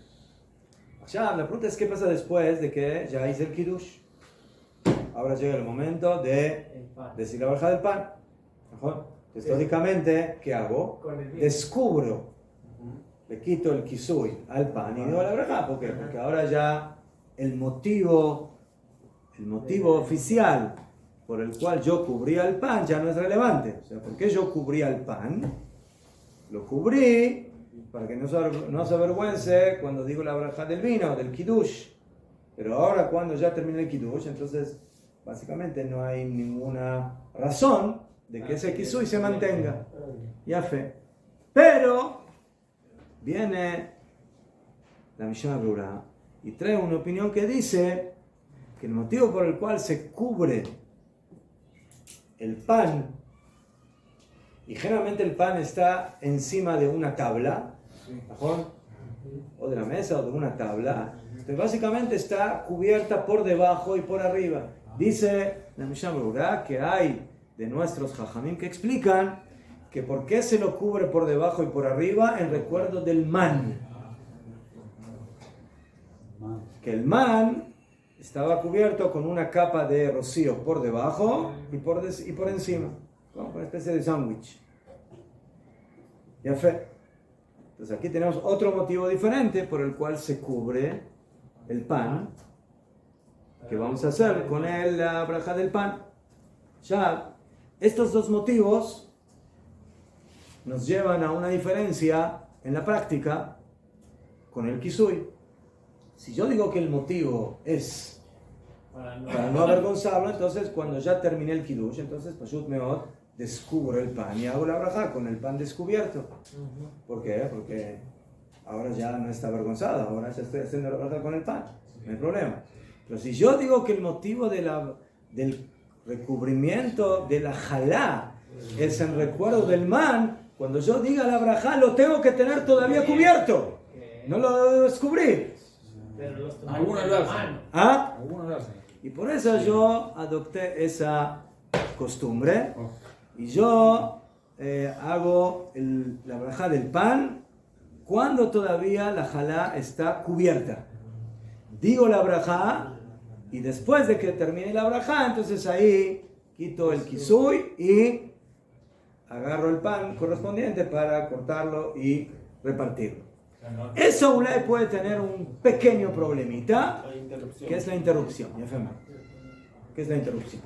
Ahora, la pregunta es qué pasa después de que ya hice el kiddush. Ahora llega el momento de El pan. decir la bajada del pan. ¿No? Entonces, lógicamente, ¿qué hago? Con el vino. Descubro, le quito el kisui al pan y digo la braja. ¿Por qué? Porque ahora ya el motivo oficial por el cual yo cubría el pan ya no es relevante. O sea, ¿por qué yo cubría el pan? Lo cubrí para que no se avergüence cuando digo la braja del vino, del kiddush. Pero ahora cuando ya termine el kiddush, entonces básicamente no hay ninguna razón de que ese kisui se mantenga. Ya fe. Pero viene la Mishnah Berurah y trae una opinión que dice que el motivo por el cual se cubre el pan, y generalmente el pan está encima de una tabla, ¿mejor? O de la mesa o de una tabla, entonces básicamente está cubierta por debajo y por arriba. Dice la Mishnah Berurah que hay de nuestros jajamim que explican que por qué se lo cubre por debajo y por arriba en recuerdo del man. Que el man estaba cubierto con una capa de rocío por debajo y por encima, como una especie de sándwich. Ya fe. Entonces aquí tenemos otro motivo diferente por el cual se cubre el pan, que vamos a hacer con la braja del pan. Ya, estos dos motivos nos llevan a una diferencia en la práctica con el kisui. Si yo digo que el motivo es para no avergonzarlo, entonces cuando ya terminé el kiddush, entonces Pashut Meod descubro el pan y hago la braja con el pan descubierto. ¿Por qué? Porque ahora ya no está avergonzado, ahora ya estoy haciendo la braja con el pan, no hay problema. Pero si yo digo que el motivo del recubrimiento de la jalá es en recuerdo del man, cuando yo diga la braja lo tengo que tener todavía cubierto, no lo descubrí. Algunos lo hacen. ¿Ah? Algunos lo hacen. Y por eso yo adopté esa costumbre y yo hago la braja del pan cuando todavía la jalá está cubierta. Digo la braja y después de que termine la braja, entonces ahí quito el kisui y agarro el pan correspondiente para cortarlo y repartirlo. Eso Ulay puede tener un pequeño problemita, que es la interrupción. ¿Qué es la interrupción?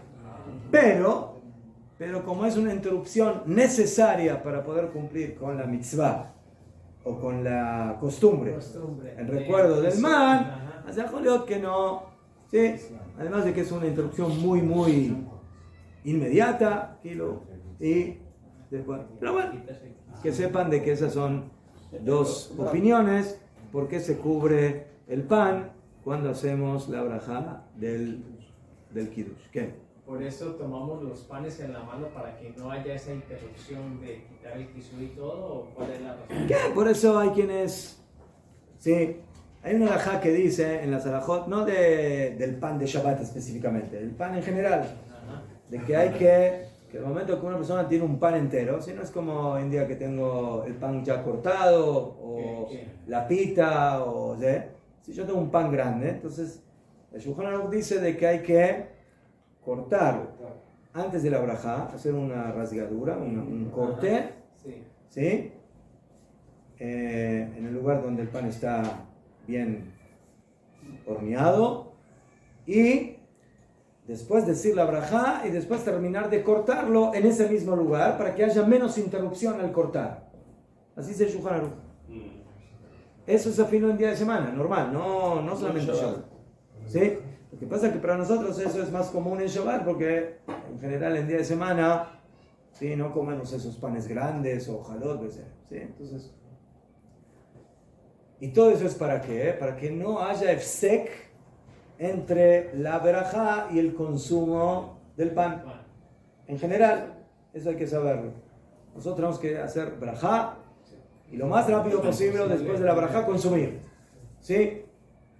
Pero como es una interrupción necesaria para poder cumplir con la mitzvah o con la costumbre, el recuerdo del man, hace Joliot que no, ¿sí? Además de que es una interrupción muy inmediata, y después, pero bueno, que sepan de que esas son dos opiniones, por qué se cubre el pan cuando hacemos la braja del kiddush. ¿Qué? Por eso tomamos los panes en la mano para que no haya esa interrupción de quitar el kisui y todo, ¿o cuál es la razón? ¿Qué? Por eso hay quienes, sí, hay una halajá que dice en la Salahot, no del pan de Shabbat específicamente, el pan en general, de que hay que el momento que una persona tiene un pan entero, si no es como hoy en día que tengo el pan ya cortado, o la pita, o si yo tengo un pan grande, entonces el Shulchan Aruch dice de que hay que cortar antes de la braja, hacer una rasgadura, un corte, ¿sí? En el lugar donde el pan está bien horneado, y después decir la braja y después terminar de cortarlo en ese mismo lugar para que haya menos interrupción al cortar. Así se Shulchan Aruch. Eso es afino en día de semana, normal, no solamente Shabbat. ¿Sí? Lo que pasa es que para nosotros eso es más común en Shabbat porque en general en día de semana, ¿sí? No comemos esos panes grandes o jalot, ¿sí? Entonces, y todo eso es para qué? Para que no haya efsek entre la verajá y el consumo del pan. En general, eso hay que saberlo. Nosotros tenemos que hacer verajá y lo más rápido posible después de la verajá consumir. ¿Sí?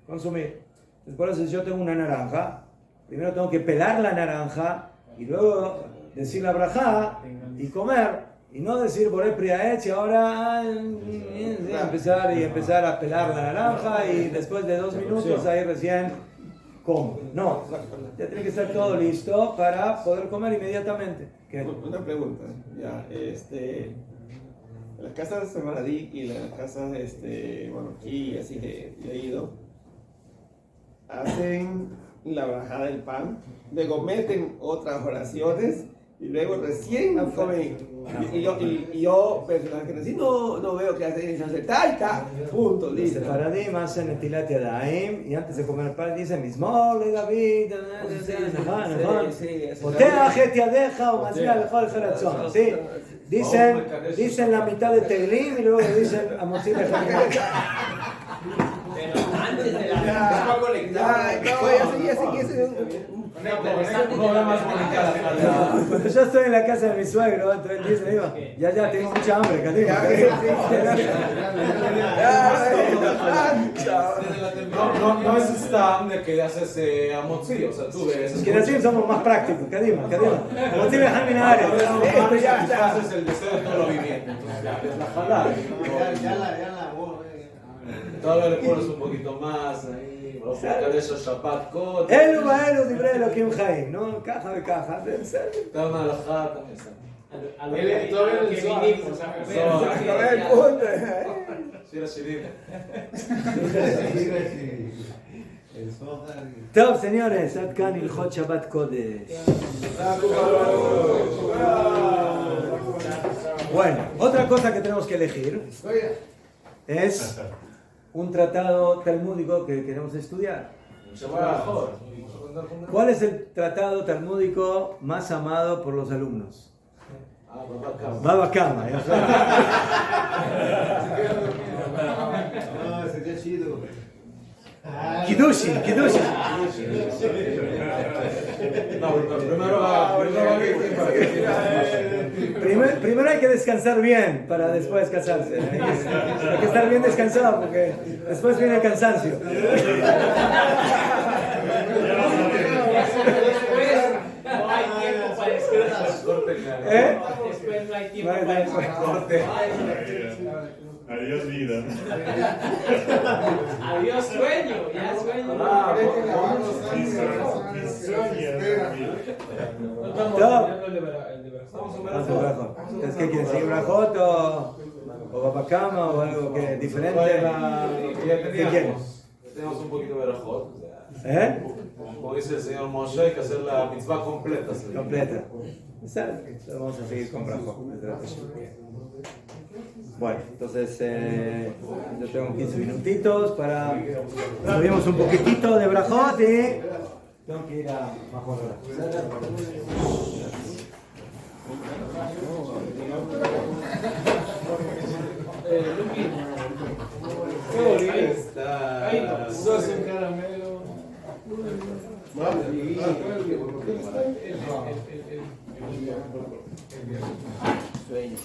Consumir. Entonces, por eso si yo tengo una naranja, primero tengo que pelar la naranja y luego decir la verajá y comer. Y no decir Boré Priaech y ahora empezar a pelar la naranja y después de 2 minutos ahí recién como. No, ya tiene que estar todo listo para poder comer inmediatamente. ¿Qué? Una pregunta, ya, en las casas de Maradí y las casas, bueno, aquí así que he ido, hacen la bajada del pan, luego meten otras oraciones Y luego recién comen. Y yo personalmente así no veo que hacen taita, punto, Los listo. sefaradim hacen netilat yadayim y antes de comer el pan dicen mismor le David, פותח את ידיך ומצביע לכל חרצון, ¿sí? Dicen la mitad de Teilim y luego dicen המוציא לך Pero antes de la Cuando yo estoy en la casa de mi suegro, entonces él dice, digo, ya, tengo mucha hambre, Katima. No es stam de que le haces amotzi, o sea, tú ves. Es que así somos más prácticos, Kadima. Amotzi dejar mi área. Haces el deseo de todo lo viviente. Entonces, es la jalada. Todavía le pones un poquito más ahí, vamos a buscar esos Shabbat Kot. אלו ואלו דברי אלוקים חיים, נו, ככה וככה, זה בסדר. Tam alajá también está. a lo que vinimos a comer. Shira Shirin. טוב, señores, עד כאן הלכות שבת קודש. Bueno, otra cosa que tenemos que elegir es un tratado talmúdico que queremos estudiar. ¿Cuál es el tratado talmúdico más amado por los alumnos? Baba Kama. Sería chido. Kiddushin. Primero hay que descansar bien para después casarse. Hay que estar bien descansado porque después viene el cansancio. No hay tiempo para descansar. Después no hay tiempo para descansar. Adiós vida. Adiós sueño, ya sueño. ¿Es que quieres seguir Brajot o Baba Kama o algo que diferente? ¿Qué quieres? Tenemos un poquito de Rajot. Como dice el señor Moshe, hay que hacer la mitzvah completa. Completa. Vamos a seguir con Brajot. Bueno, entonces yo tengo 15 minutitos para... Subimos un poquitito de Brajot y... Tengo que ir a bajo hora. Ahí está. Ahí sos un caramelo. Sueño.